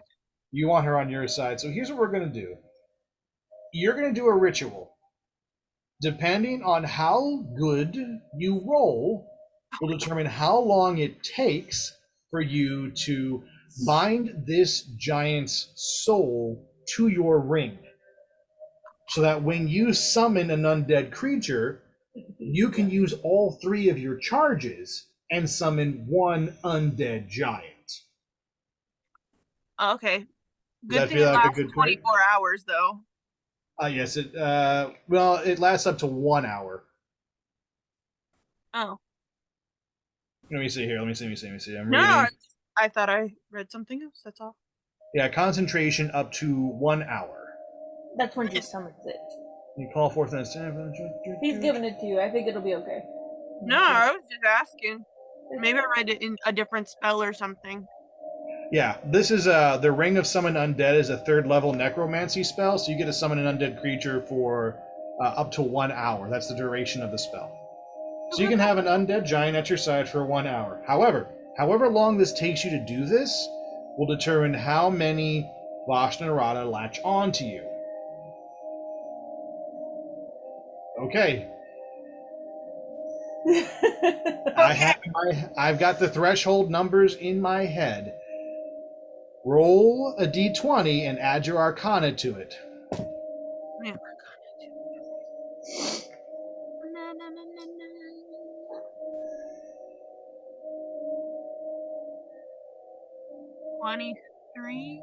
You want her on your side. So here's what we're going to do. You're going to do a ritual. Depending on how good you roll, will determine how long it takes for you to bind this giant's soul to your ring. So that when you summon an undead creature, you can use all 3 of your charges and summon one undead giant. Okay. Does Good that thing feel it like a lasts good 24 hours though. Yes, it lasts up to 1 hour. Oh. Let me see here. Let me see. I'm No, reading. I thought I read something else. That's all. Yeah, concentration up to 1 hour. That's when she summons it. You call forth an He's giving it to you. I think it'll be okay. No, I was just asking. Maybe I read it in a different spell or something. Yeah, this is the Ring of Summon Undead is a 3rd level necromancy spell, so you get to summon an undead creature for up to 1 hour. That's the duration of the spell. So you can have an undead giant at your side for 1 hour. However long this takes you to do this will determine how many Vashnarada latch onto you. Okay. I've got the threshold numbers in my head. Roll a d20 and add your arcana to it. Yeah. 23.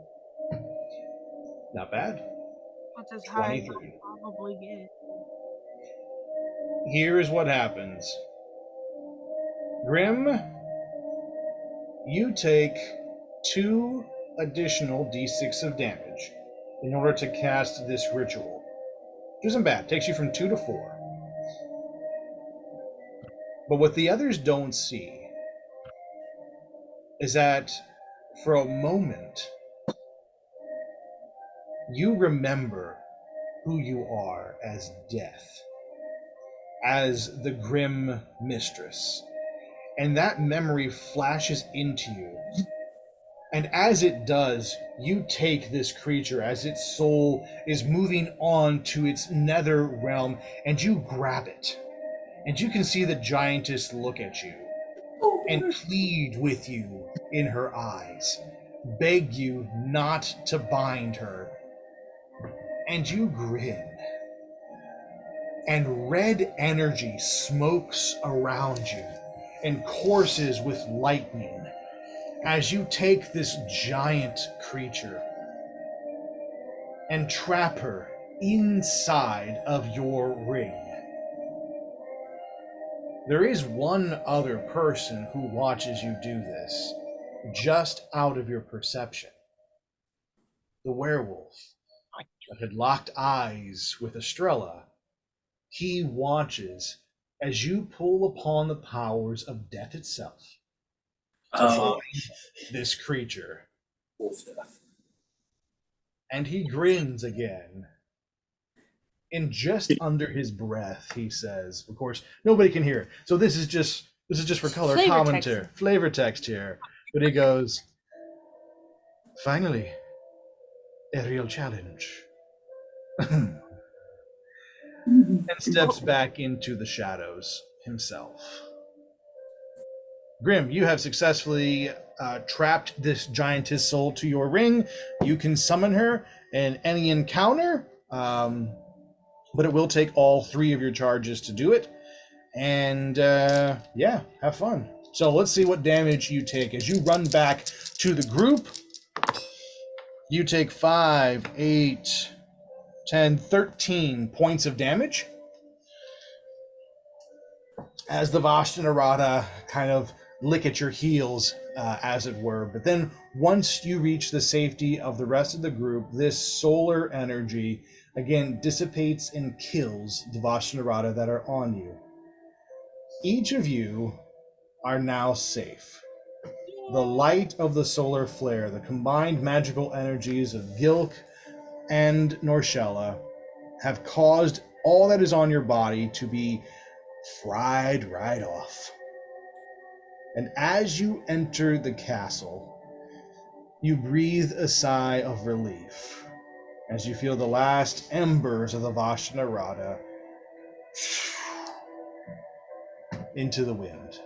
Not bad. That's as high as 23. I'll probably get. Here's what happens. Grim, you take 2 additional d6 of damage in order to cast this ritual. Which isn't bad. Takes you from 2 to 4. But what the others don't see is that for a moment, you remember who you are as Death, as the Grim Mistress. And that memory flashes into you. And as it does, you take this creature as its soul is moving on to its nether realm, and you grab it. And you can see the giantess look at you and plead with you in her eyes, beg you not to bind her. And you grin. And red energy smokes around you and courses with lightning as you take this giant creature and trap her inside of your ring. There is one other person who watches you do this, just out of your perception. The werewolf that had locked eyes with Estrella. He watches as you pull upon the powers of death itself to find this creature. And he grins again. And just under his breath, he says, of course, nobody can hear it. So this is just for color Flavor commentary, text. flavor text here. But he goes, finally, a real challenge. And steps back into the shadows himself. Grim, you have successfully trapped this giantess soul to your ring. You can summon her in any encounter, but it will take all 3 of your charges to do it. And yeah, have fun. So let's see what damage you take. As you run back to the group, you take 5, 8, 10, 13 points of damage. As the Vashnarada kind of lick at your heels, as it were. But then once you reach the safety of the rest of the group, this solar energy, again, dissipates and kills the Vashnarada that are on you. Each of you are now safe. The light of the solar flare, the combined magical energies of Gilk and Norshella have caused all that is on your body to be fried right off. And as you enter the castle, you breathe a sigh of relief as you feel the last embers of the Vashnarada into the wind.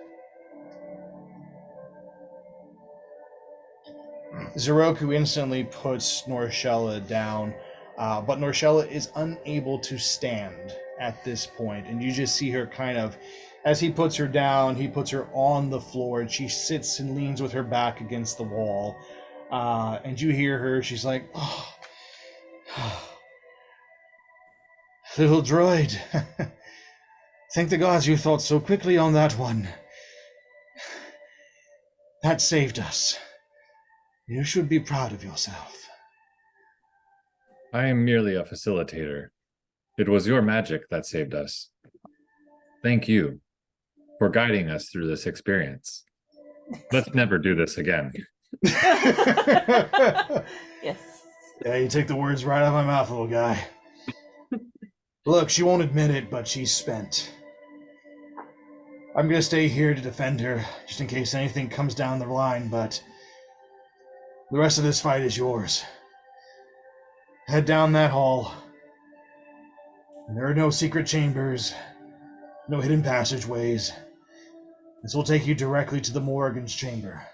Zeroku instantly puts Norshella down, but Norshella is unable to stand at this point, and you just see her kind of As he puts her down, he puts her on the floor, and she sits and leans with her back against the wall. And you hear her, she's like, oh, little droid. Thank the gods you thought so quickly on that one. That saved us. You should be proud of yourself. I am merely a facilitator. It was your magic that saved us. Thank you for guiding us through this experience. Let's never do this again. Yes. Yeah, you take the words right out of my mouth, little guy. Look, she won't admit it, but she's spent. I'm gonna stay here to defend her, just in case anything comes down the line, but the rest of this fight is yours. Head down that hall. There are no secret chambers, no hidden passageways. This will take you directly to the Morrigan's chamber.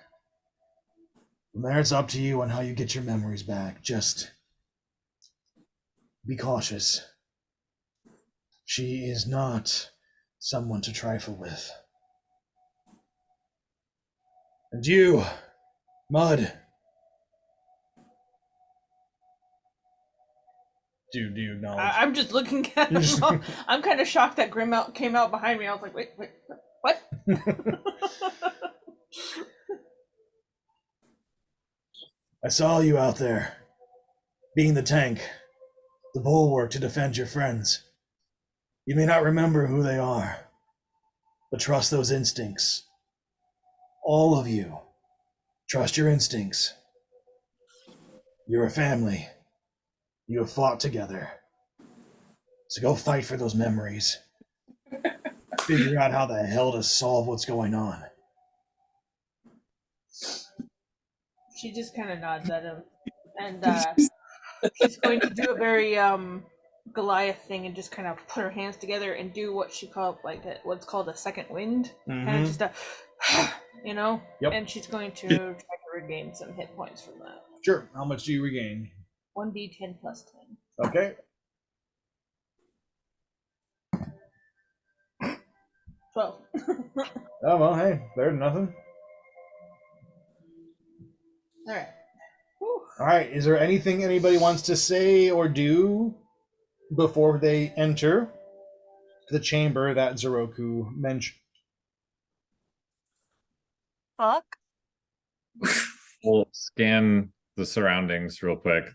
From there, it's up to you on how you get your memories back. Just be cautious. She is not someone to trifle with. And you, Mud. Do you acknowledge? I'm just looking at him. I'm kind of shocked that Grim came out behind me. I was like, wait, what? I saw you out there, being the tank, the bulwark to defend your friends. You may not remember who they are, but trust those instincts. All of you, trust your instincts. You're a family. You have fought together. So go fight for those memories. Figure out how the hell to solve what's going on. She just kind of nods at him, and she's going to do a very Goliath thing and just kind of put her hands together and do what she called what's called a second wind, kind of just a, Yep. And she's going to try to regain some hit points from that. Sure. How much do you regain? 1d10 plus 10. Okay. 12. Oh, well, hey, better than nothing. All right. All right. Is there anything anybody wants to say or do before they enter the chamber that Zeroku mentioned? Fuck. We'll scan the surroundings real quick.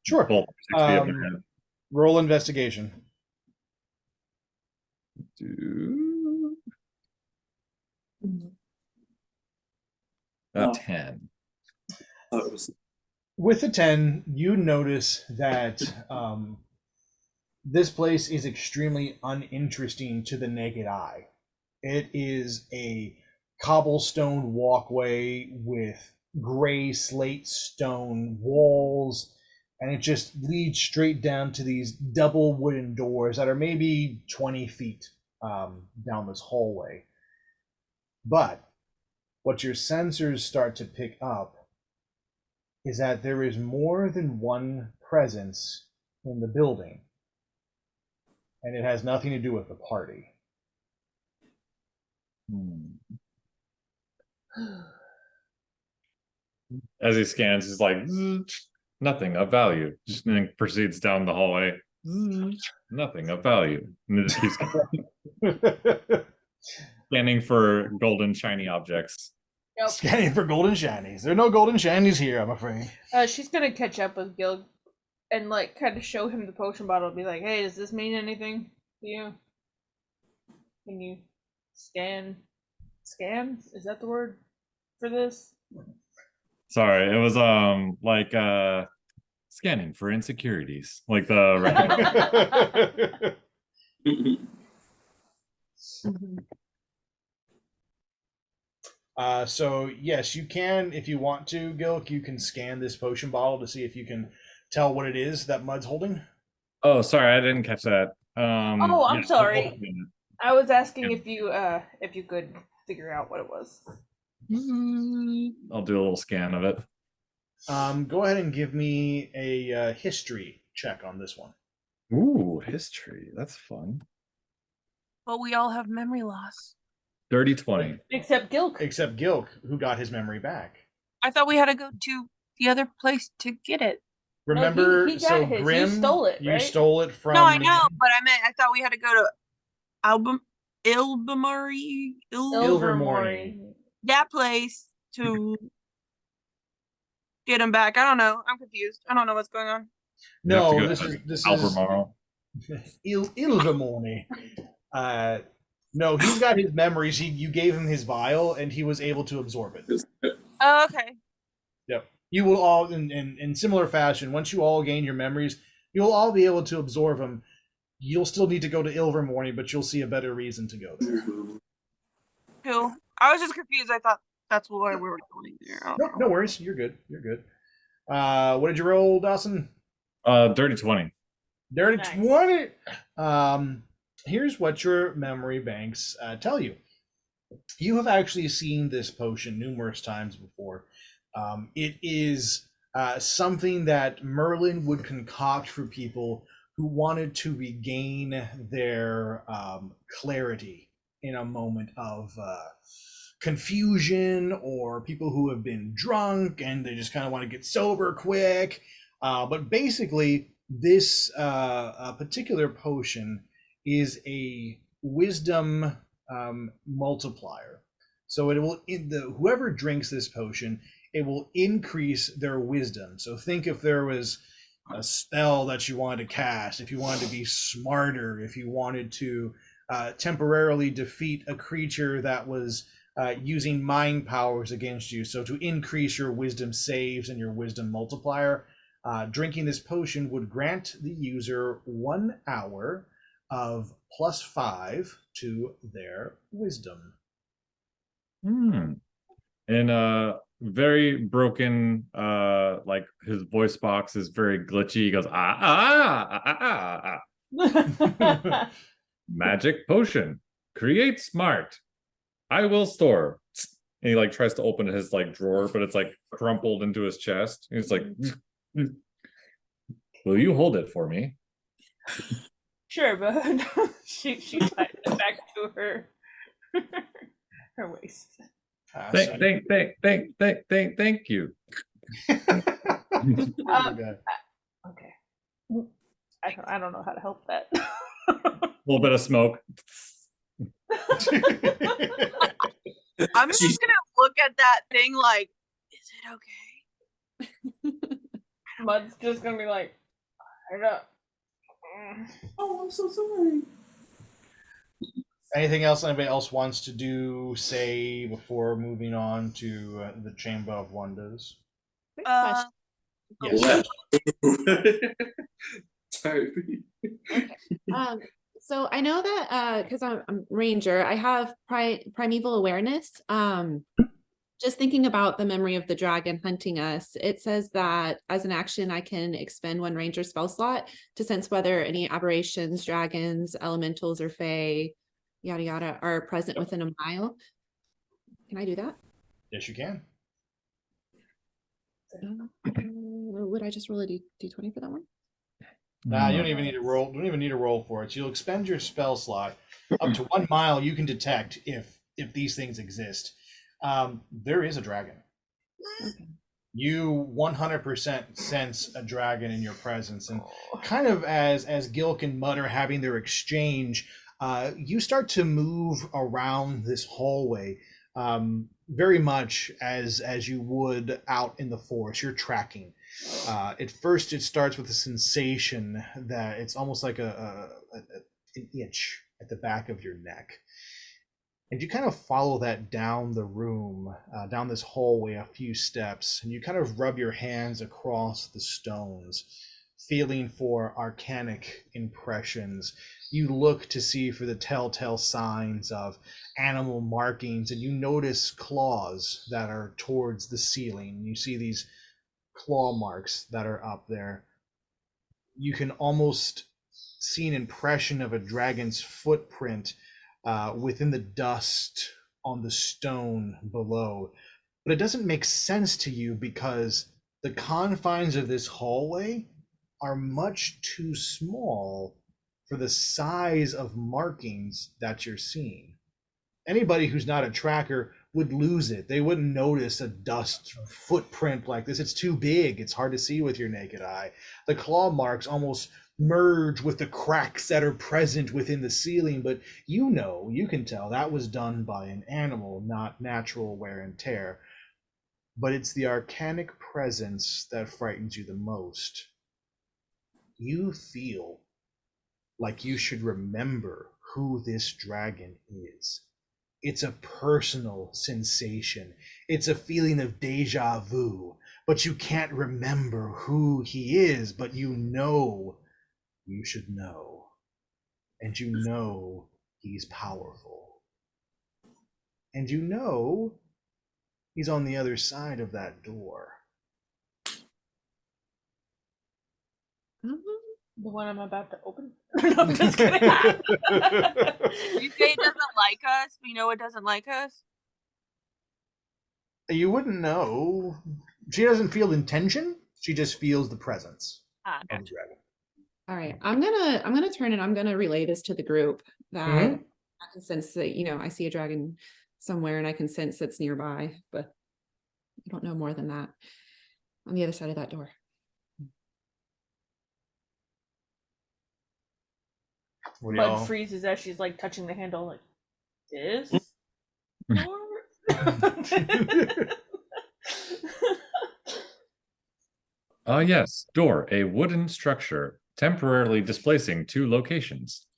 Sure. Both 60 of them. Roll investigation. A 10. With a 10, you notice that this place is extremely uninteresting to the naked eye. It is a cobblestone walkway with gray slate stone walls, and it just leads straight down to these double wooden doors that are maybe 20 feet down this hallway. But what your sensors start to pick up is that there is more than one presence in the building, and it has nothing to do with the party. As he scans, he's like, nothing of value. Just then proceeds down the hallway. Nothing of value. And then just keeps scanning for golden shiny objects. Yep. Scanning for golden shinies. There are no golden shinies here, I'm afraid. She's gonna catch up with Gil and kind of show him the potion bottle. Be like, hey, does this mean anything to you? Can you scan? Is that the word for this? Sorry, it was scanning for insecurities. Like the So yes, you can, if you want to, Gilk, you can scan this potion bottle to see if you can tell what it is that Mud's holding. Oh, sorry, I didn't catch that. I'm sorry. I was asking if you could figure out what it was. I'll do a little scan of it. Go ahead and give me a history check on this one. Ooh, history. That's fun. But we all have memory loss. Dirty 20. Except Gilk. Except Gilk, who got his memory back. I thought we had to go to the other place to get it. Remember, he got so his. You Grim, stole it, you right? stole it from. No, I know, but I thought we had to go to Ilvermorny, Ilvermorny. that place to get him back. I don't know. I'm confused. I don't know what's going on. You have to No, go this to is Albemarle. Ilvermorny. No, he's got his memories. You gave him his vial, and he was able to absorb it. Oh, okay. Yep. You will all, in similar fashion, once you all gain your memories, you'll all be able to absorb them. You'll still need to go to Ilvermorny, but you'll see a better reason to go there. Cool. I was just confused. I thought that's why we were going there. I don't No, know. no worries. You're good. You're good. What did you roll, Dawson? Dirty 20. Dirty Nice. 20. Here's what your memory banks tell you. You have actually seen this potion numerous times before. It is something that Merlin would concoct for people who wanted to regain their clarity in a moment of confusion, or people who have been drunk and they just kind of want to get sober quick. But basically, this particular potion is a wisdom multiplier. So it will, whoever drinks this potion, it will increase their wisdom. So think if there was a spell that you wanted to cast, if you wanted to be smarter, if you wanted to temporarily defeat a creature that was using mind powers against you. So to increase your wisdom saves and your wisdom multiplier, drinking this potion would grant the user 1 hour of +5 to their wisdom. And very broken, like his voice box is very glitchy. He goes, magic potion. Create smart. I will store. And he like tries to open his like drawer, but it's like crumpled into his chest. And he's like, will you hold it for me? Sure, but she tied it back to her waist. Thank you. Okay. I don't know how to help that. A little bit of smoke. I'm just gonna look at that thing like, is it okay? Mud's just gonna be like, I don't. Oh, I'm so sorry. Anything else anybody else wants to do, say, before moving on to the Chamber of Wonders? Uh, Yes. Sorry. So I know that because I'm ranger, I have primeval awareness. Just thinking about the memory of the dragon hunting us, it says that as an action, I can expend 1 ranger spell slot to sense whether any aberrations, dragons, elementals, or fae, yada yada, are present within a mile. Can I do that? Yes, you can. Would I just roll a d20 for that one? Nah, you don't even need to roll. Don't even need to roll for it. So you'll expend your spell slot up to 1 mile. You can detect if these things exist. There is a dragon. Okay. You 100% sense a dragon in your presence, and kind of as Gilk and Mud are having their exchange, you start to move around this hallway, very much as you would out in the forest. You're tracking. At first, it starts with a sensation that it's almost like an itch at the back of your neck. And you kind of follow that down the room, down this hallway a few steps, and you kind of rub your hands across the stones, feeling for arcanic impressions. You look to see for the telltale signs of animal markings, and you notice claws that are towards the ceiling. You see these claw marks that are up there. You can almost see an impression of a dragon's footprint within the dust on the stone below. But it doesn't make sense to you because the confines of this hallway are much too small for the size of markings that you're seeing. Anybody who's not a tracker would lose it. They wouldn't notice a dust footprint like this. It's too big. It's hard to see with your naked eye. The claw marks almost merge with the cracks that are present within the ceiling, but you can tell that was done by an animal, not natural wear and tear. But it's the arcanic presence that frightens you the most. You feel like you should remember who this dragon is. It's a personal sensation. It's a feeling of deja vu, but you can't remember who he is, but you know you should know. And you know he's powerful. And you know he's on the other side of that door. The one I'm about to open? No, I'm just kidding. You say it doesn't like us? We know it doesn't like us? You wouldn't know. She doesn't feel intention. She just feels the presence Ah, of the gotcha. dragon. All right, I'm gonna turn and I'm gonna relay this to the group that Mhm. I can sense that, I see a dragon somewhere and I can sense it's nearby, but I don't know more than that. On the other side of that door. What do Bud y'all- freezes as she's like touching the handle, like this door. Yes, door, a wooden structure, temporarily displacing 2 locations.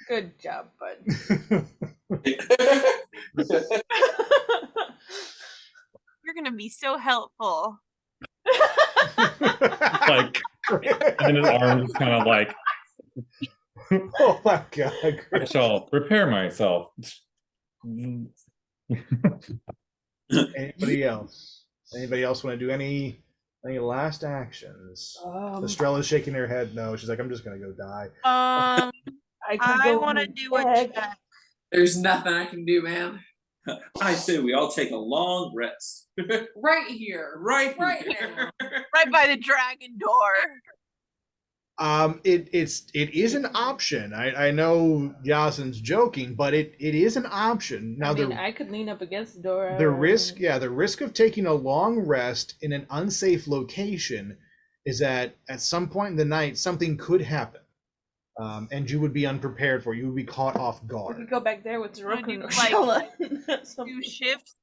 Good job, Bud. You're gonna be so helpful. Like, and then his arm is kind of like, Oh my god. I shall prepare myself. Anybody else? Anybody else want to do any last actions? Estrella's shaking her head no. She's like, I'm just gonna go die. I I want to do a check. There's nothing I can do, man. I say we all take a long rest. Right here. Right Right here. Right by the dragon door. It is an option. I know Yasin's joking, but it is an option. Now I could lean up against the door. the risk of taking a long rest in an unsafe location is that at some point in the night something could happen. And you would be unprepared for it. You would be caught off We guard. could go back there with Zeroka do, and like, Estrella. Do shifts.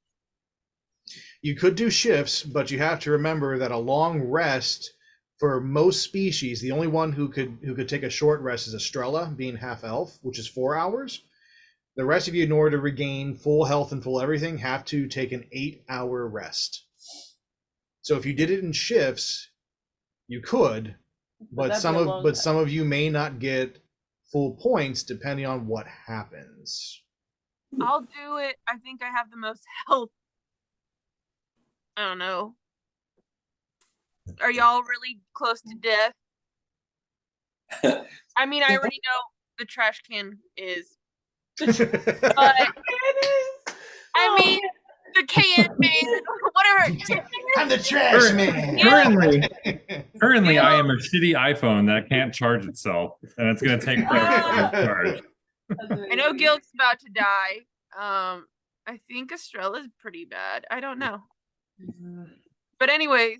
You could do shifts, but you have to remember that a long rest for most species, the only one who could take a short rest is Estrella, being half elf, which is 4 hours. The rest of you, in order to regain full health and full everything, have to take an 8-hour rest. So if you did it in shifts, you could, but that'd some be a of long but time. some of you may not get full points depending on what happens. I'll do it. I think I have the most health. I don't know. Are y'all really close to death? I mean, I already know the trash can is. But I mean, the can man, whatever. I'm the trash man. Currently, I am a shitty iPhone that can't charge itself, and it's gonna take forever to charge. I know Gilk's about to die. I think Estrella's pretty bad. I don't know. But anyways,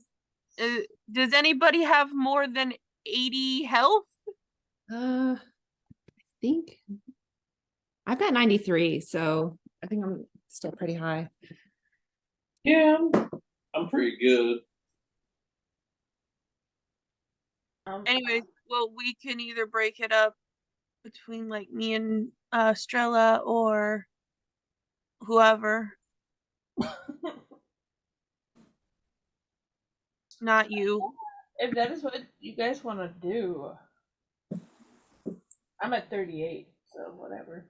does anybody have more than 80 health? I think I've got 93, so I think I'm still pretty high. Yeah, I'm pretty good. Anyways, well, we can either break it up between like me and Estrella or whoever. Not you. If that is what you guys want to do, I'm at 38, so whatever.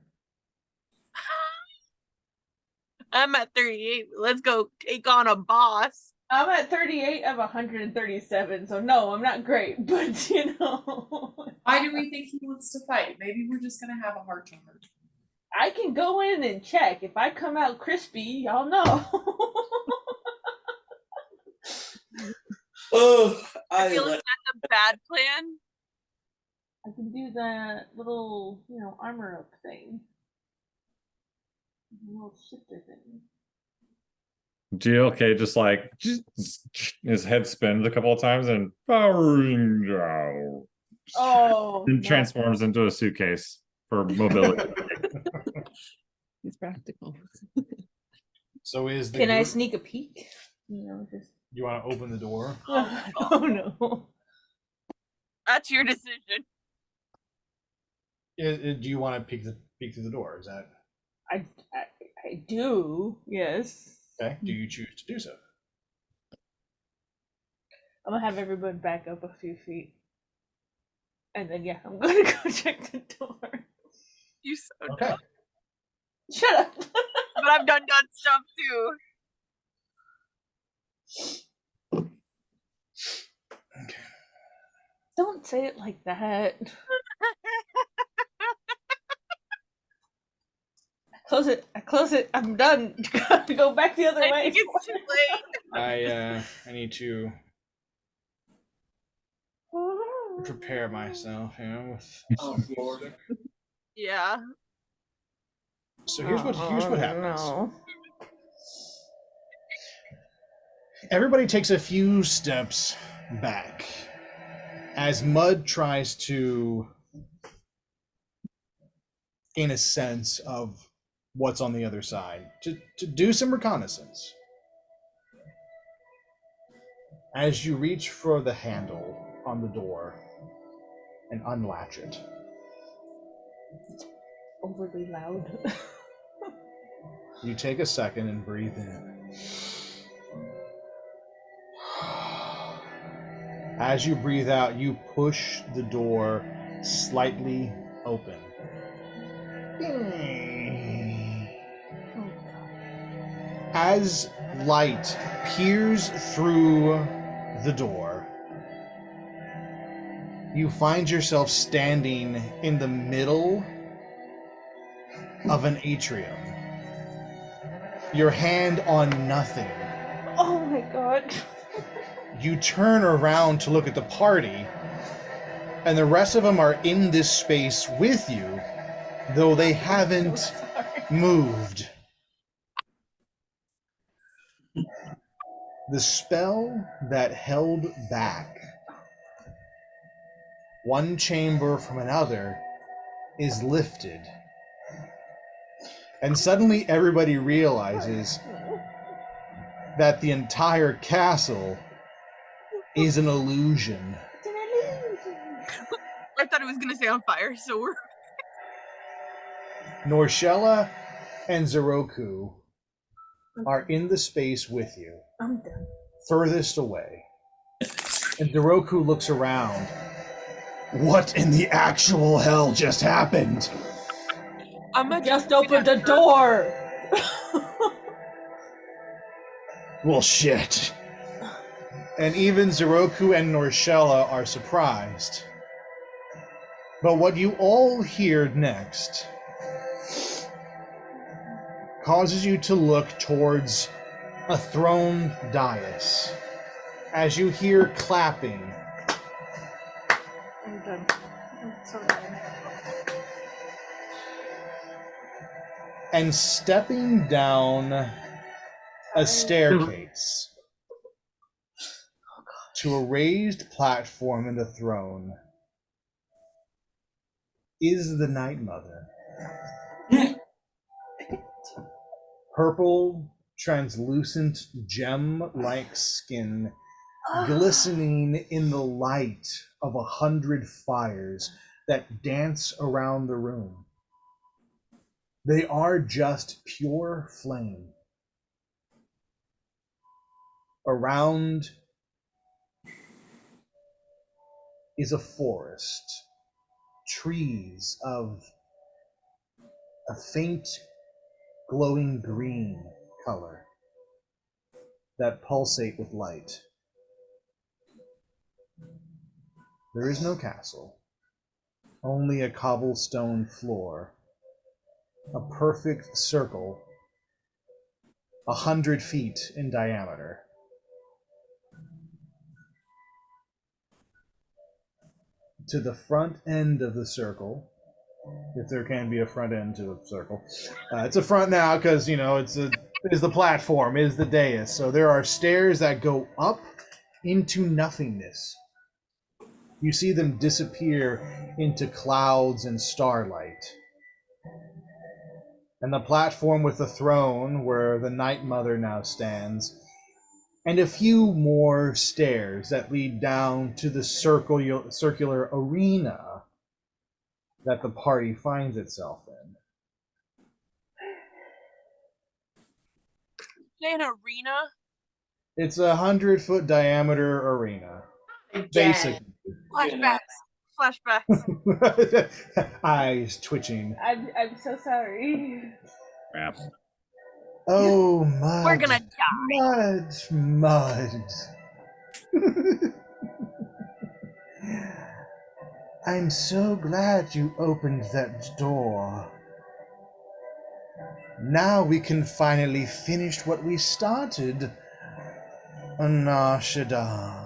I'm at 38. Let's go take on a boss. I'm at 38 of 137, so no, I'm not great, but you know. Why do we think he wants to fight? Maybe we're just gonna have a heart to heart. I can go in and check. If I come out crispy, y'all know. Oh, I feel like that's a bad plan. I can do that little, armor up thing. Little shifter thing. GLK just like his head spins a couple of times and Oh, and no. transforms into a suitcase for mobility. It's practical. So is the Can I group- sneak a peek? Just. You want to open the door? Oh no. That's your decision. Do you want to peek through the door? Is that I do. Yes. okay? Do you choose to do so? I'm gonna have everyone back up a few feet, and then I'm gonna go check the door. You so Okay. dumb. Shut up. But I've done stuff too. Don't say it like that. I close it. I'm done. Gotta go back the other I way. think it's too late. I need to prepare myself, with Oh, Lord. Yeah. So here's what happens. No. Everybody takes a few steps back as Mud tries to gain a sense of what's on the other side, to do some reconnaissance. As you reach for the handle on the door and unlatch it, Overly loud. you take a second and breathe in. As you breathe out, you push the door slightly open. As light peers through the door, you find yourself standing in the middle of an atrium. Your hand on nothing. Oh my god. You turn around to look at the party, and the rest of them are in this space with you, though they haven't moved. The spell that held back one chamber from another is lifted. And suddenly everybody realizes that the entire castle is an illusion. I thought it was gonna say on fire, so we're Norshella and Zeroku are in the space with you, I'm done. furthest away. And Zeroku looks around. What in the actual hell just happened? I'm Just opened a door. Well, shit. And even Zeroku and Norshella are surprised. But what you all hear next causes you to look towards a throne dais as you hear clapping. I'm done. I'm so done. And stepping down a staircase to a raised platform in the throne is the Night Mother. Purple, translucent, gem-like skin glistening in the light of 100 fires that dance around the room. They are just pure flame. Around is a forest, trees of a faint glowing green color that pulsate with light. There is no castle, only a cobblestone floor, a perfect circle, 100 feet in diameter. to the front end of the circle, if there can be a front end to a circle. It's a front now because it's the platform, is the dais. So there are stairs that go up into nothingness. You see them disappear into clouds and starlight. And the platform with the throne where the Night Mother now stands, and a few more stairs that lead down to the circular arena that the party finds itself in. Say an arena. It's a 100-foot diameter arena. Again. Basically. Flashbacks. Eyes twitching. I'm so sorry. Crap. Oh, mud. We're gonna die. Mud. I'm so glad you opened that door. Now we can finally finish what we started. Anashida.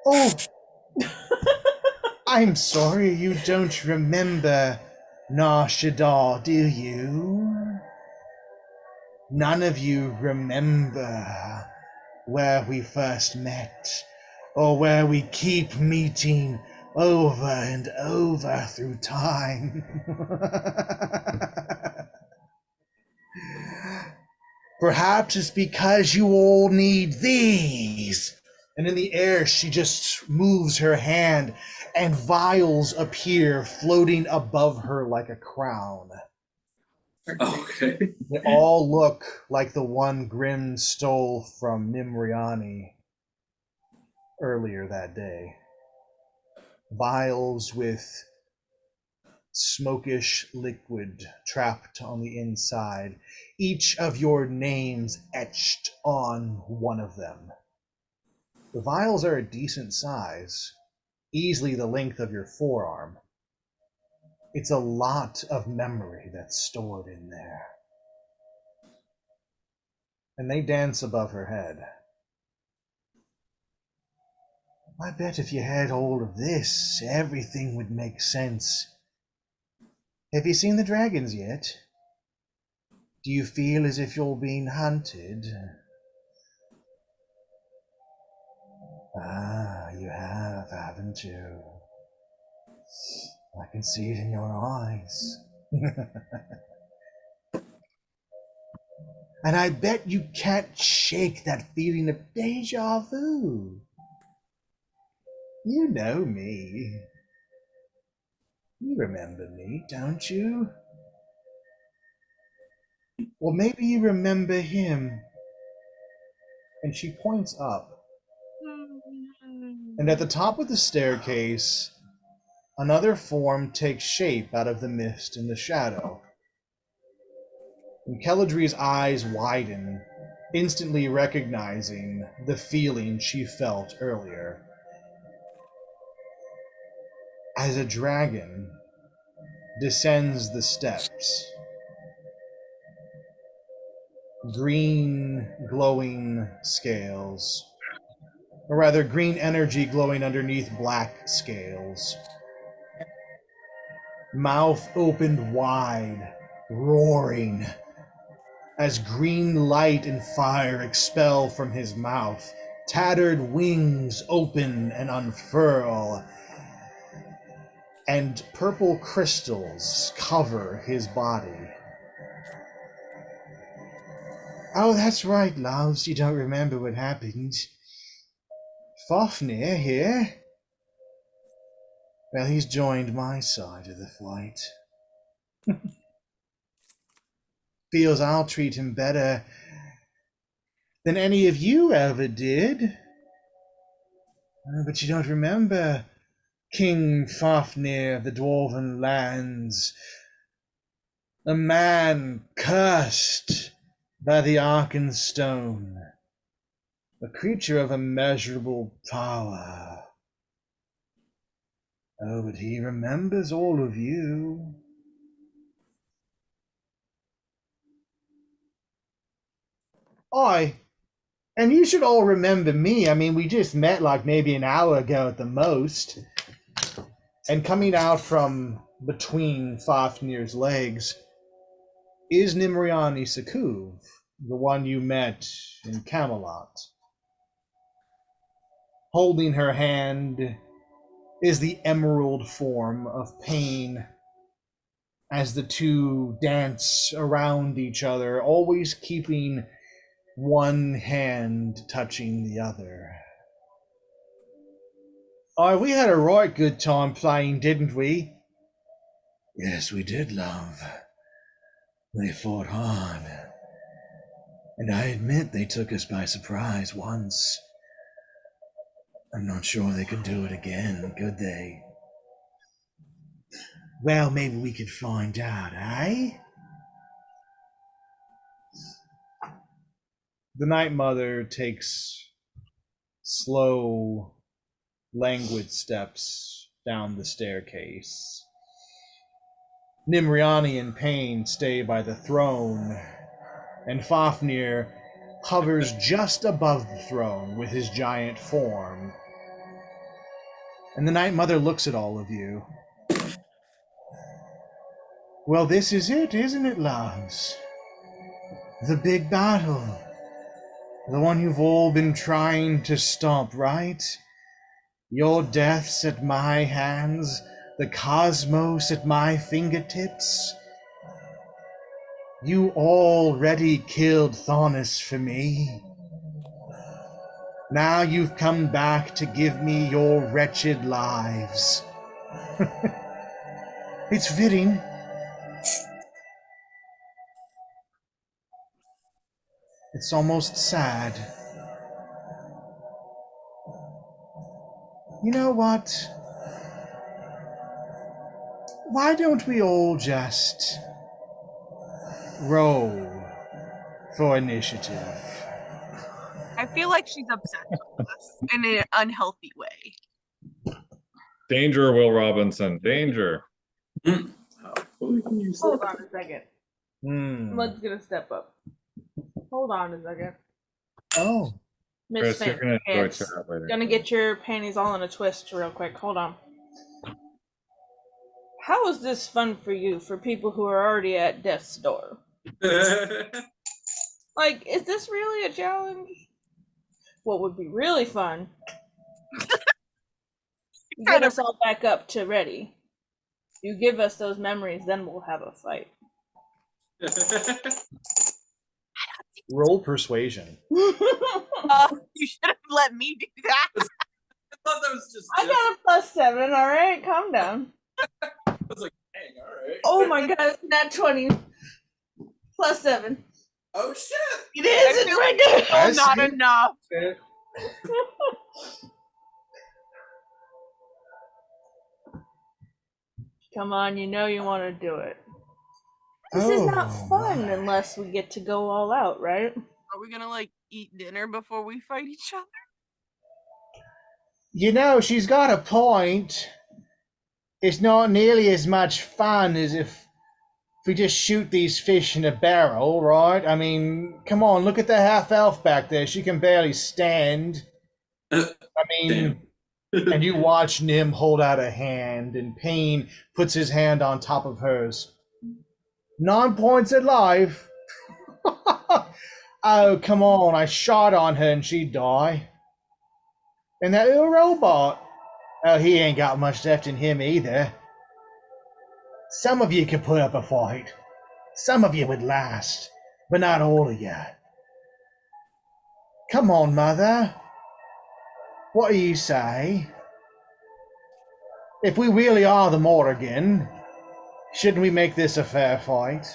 Oh! I'm sorry you don't remember Nashida, do you? None of you remember where we first met, or where we keep meeting over and over through time. Perhaps it's because you all need these. And in the air, she just moves her hand, and vials appear floating above her like a crown. Okay. They all look like the one Grim stole from Nimriani earlier that day. Vials with smokish liquid trapped on the inside, each of your names etched on one of them. The vials are a decent size, easily the length of your forearm. It's a lot of memory that's stored in there. And they dance above her head. I bet if you had all of this, everything would make sense. Have you seen the dragons yet? Do you feel as if you're being hunted? Ah, you have, haven't you? I can see it in your eyes. And I bet you can't shake that feeling of deja vu. You know me. You remember me, don't you? Well, maybe you remember him. And she points up. And at the top of the staircase, another form takes shape out of the mist and the shadow. And Keladri's eyes widen, instantly recognizing the feeling she felt earlier. As a dragon descends the steps, green glowing scales, or rather green energy glowing underneath black scales, mouth opened wide, roaring, as green light and fire expel from his mouth, tattered wings open and unfurl, and purple crystals cover his body. Oh, that's right, loves, you don't remember what happened. Fafnir here? Well, he's joined my side of the fight. Feels I'll treat him better than any of you ever did. But you don't remember King Fafnir of the Dwarven lands, a man cursed by the Arkenstone, a creature of immeasurable power. Oh, but he remembers all of you. Aye, And you should all remember me. I mean, we just met like maybe an hour ago at the most. And coming out from between Fafnir's legs is Nimriani Sakuv, the one you met in Camelot. Holding her hand is the emerald form of Pain as the two dance around each other, always keeping one hand touching the other. Oh, we had a right good time playing, didn't we? Yes, we did, love. They fought hard. And I admit they took us by surprise once. I'm not sure they could do it again, could they? Well, maybe we could find out, eh? The Night Mother takes slow, languid steps down the staircase. Nimriani and Pain stay by the throne, and Fafnir hovers just above the throne with his giant form. And the Night Mother looks at all of you. Well, this is it, isn't it, loves? The big battle. The one you've all been trying to stop, right? Your deaths at my hands, the cosmos at my fingertips. You already killed Thanos for me. Now you've come back to give me your wretched lives. It's fitting. It's almost sad. You know what? Why don't we all just roll for initiative? I feel like she's obsessed with us in an unhealthy way. Danger, Will Robinson. Danger. Oh, well, we can use Hold that. on a second. Hmm. Mud's gonna step up. Hold on a second. Oh. Miss Chris, you're gonna enjoy Pants. chat later. Gonna get your panties all in a twist real quick. Hold on. How is this fun for you, for people who are already at death's door? Like, is this really a challenge? What would be really fun? You get us all back up to ready. You give us those memories, then we'll have a fight. Roll persuasion. You should have let me do that. I thought that was just. I got a +7, alright? Calm down. I was like, dang, alright. Oh my god, it's nat 20. +7. Oh shit! It is, it's right there. Oh, That's not good. enough. Come on, you know you want to do it. This is not fun unless we get to go all out, right? Are we gonna like eat dinner before we fight each other? You know, she's got a point. It's not nearly as much fun as if we just shoot these fish in a barrel, right? I mean, come on, look at the half-elf back there. She can barely stand. I mean, and you watch Nim hold out a hand, and Pain puts his hand on top of hers. 9 points alive. Oh, come on. I shot on her and she'd die. And that little robot. Oh, he ain't got much left in him either. Some of you could put up a fight. Some of you would last. But not all of you. Come on, Mother. What do you say? If we really are the Morrigan, shouldn't we make this a fair fight?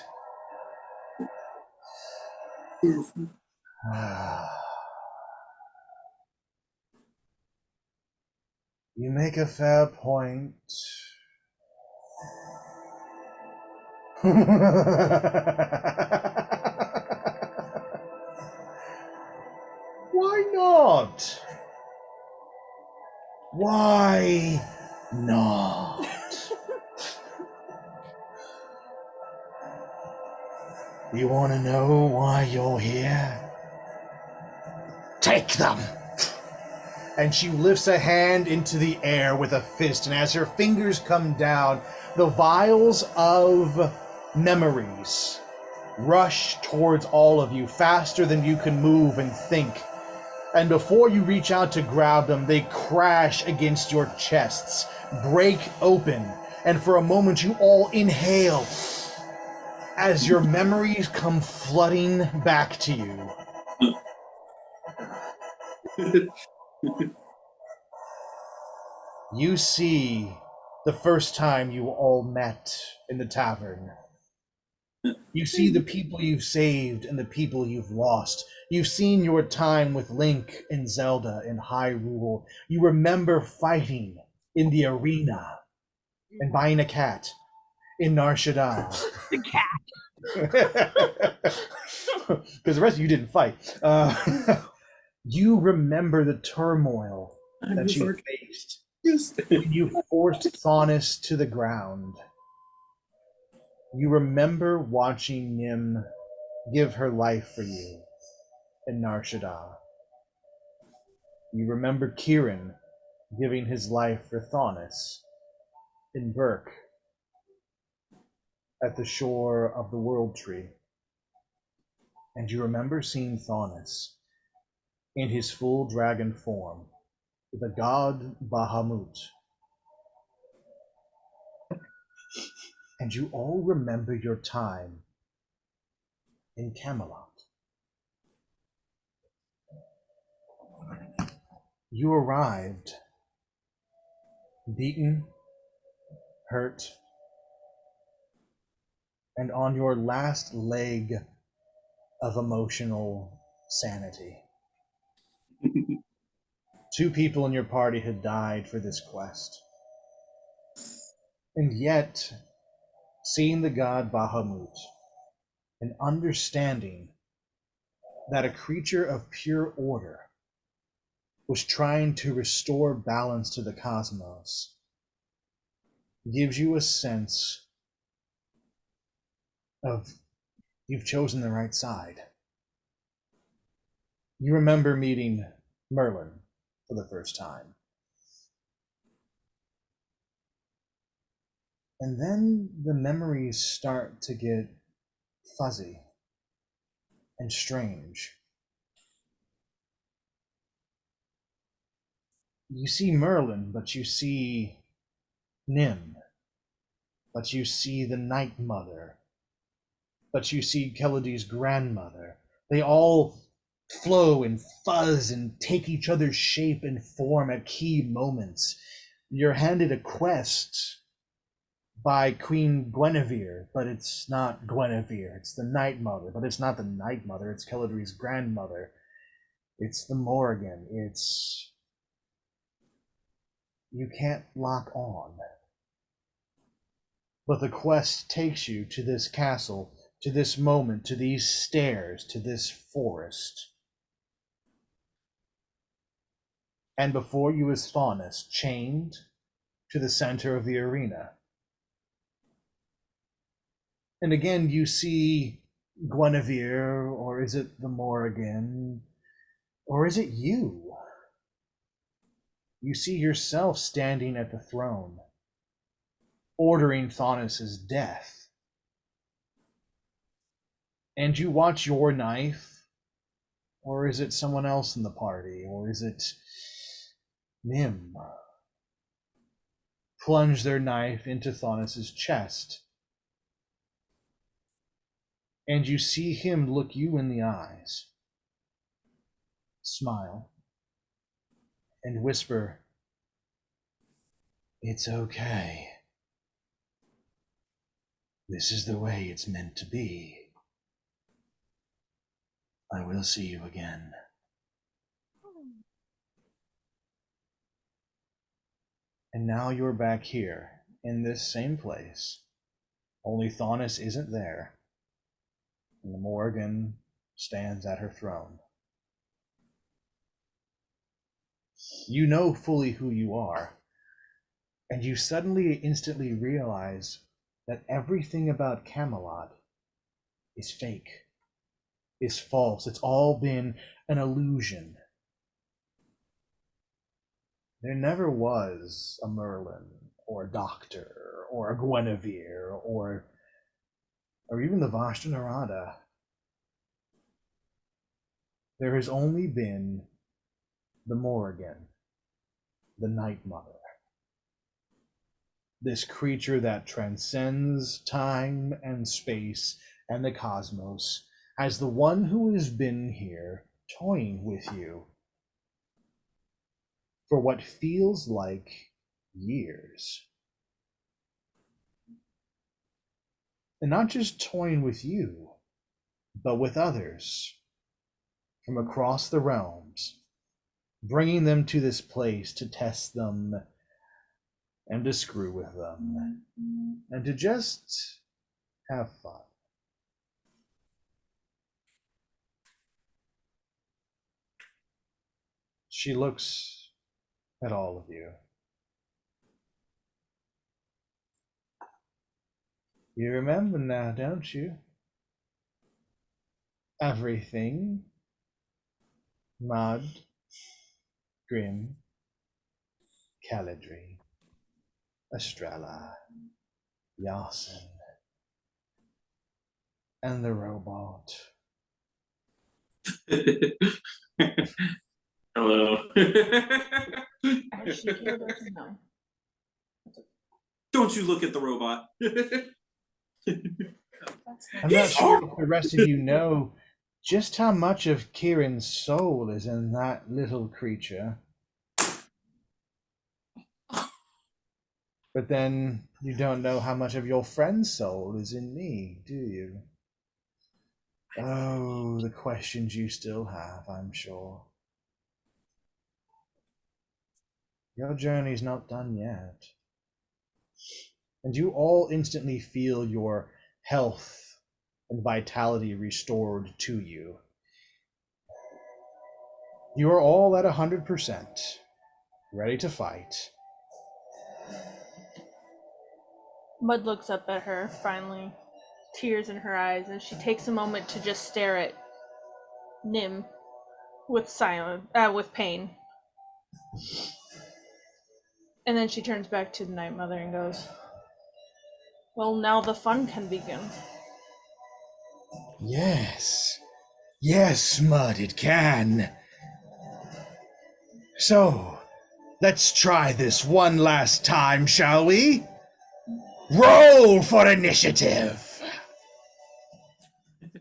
You make a fair point. Why not? Why not? You want to know why you're here? Take them! And she lifts a hand into the air with a fist, and as her fingers come down, the vials of memories rush towards all of you faster than you can move and think. And before you reach out to grab them, they crash against your chests, break open, and for a moment you all inhale as your memories come flooding back to you. You see the first time you all met in the tavern. You see the people you've saved and the people you've lost. You've seen your time with Link and Zelda in Hyrule. You remember fighting in the arena and buying a cat in Nar Shaddaa. The cat. Because the rest of you didn't fight. You remember the turmoil that you faced. When you forced Thaunis to the ground. You remember watching Nim give her life for you in Nar Shaddaa. You remember Kieran giving his life for Thaunis in Burke at the shore of the World Tree. And you remember seeing Thaunis in his full dragon form, the god Bahamut. And you all remember your time in Camelot. You arrived beaten, hurt, and on your last leg of emotional sanity. 2 people in your party had died for this quest. And yet, seeing the god Bahamut and understanding that a creature of pure order was trying to restore balance to the cosmos gives you a sense of you've chosen the right side. You remember meeting Merlin for the first time. And then the memories start to get fuzzy and strange. You see Merlin, but you see Nim, but you see the Night Mother, but you see Keladi's grandmother. They all flow and fuzz and take each other's shape and form at key moments. You're handed a quest by Queen Guinevere, but it's not Guinevere. It's the Night Mother, but it's not the Night Mother. It's Kelladri's grandmother. It's the Morrigan. It's... You can't lock on. But the quest takes you to this castle, to this moment, to these stairs, to this forest. And before you is Thaunis, chained to the center of the arena. And again, you see Guinevere, or is it the Morrigan, or is it you? You see yourself standing at the throne, ordering Thaunis's death. And you watch your knife, or is it someone else in the party, or is it Nim, plunge their knife into Thaunis's chest. And you see him look you in the eyes, smile, and whisper, "It's okay. This is the way it's meant to be. I will see you again." And now you're back here, in this same place, only Thaunis isn't there, and the Morrigan stands at her throne. You know fully who you are, and you suddenly instantly realize that everything about Camelot is fake, is false. It's all been an illusion. There never was a Merlin, or a Doctor, or a Guinevere, or even the Vashta Narada. There has only been the Morrigan, the Night Mother. This creature that transcends time and space and the cosmos, as the one who has been here toying with you for what feels like years. And not just toying with you, but with others from across the realms, bringing them to this place to test them and to screw with them and to just have fun. She looks at all of you. You remember now, don't you? Everything. Mud, Grim, Caladri, Estrella, Yasin, and the robot. Hello. As she killed us, no. Don't you look at the robot. I'm not sure if the rest of you know just how much of Kieran's soul is in that little creature. But then you don't know how much of your friend's soul is in me, do you? Oh, the questions you still have, I'm sure. Your journey's not done yet. And you all instantly feel your health and vitality restored to you. You are all at 100%, ready to fight. Mud looks up at her, finally, tears in her eyes, and she takes a moment to just stare at Nim with with pain. And then she turns back to the Night Mother and goes, "Well, now the fun can begin." Yes. Yes, Mud, it can. So, let's try this one last time, shall we? Roll for initiative!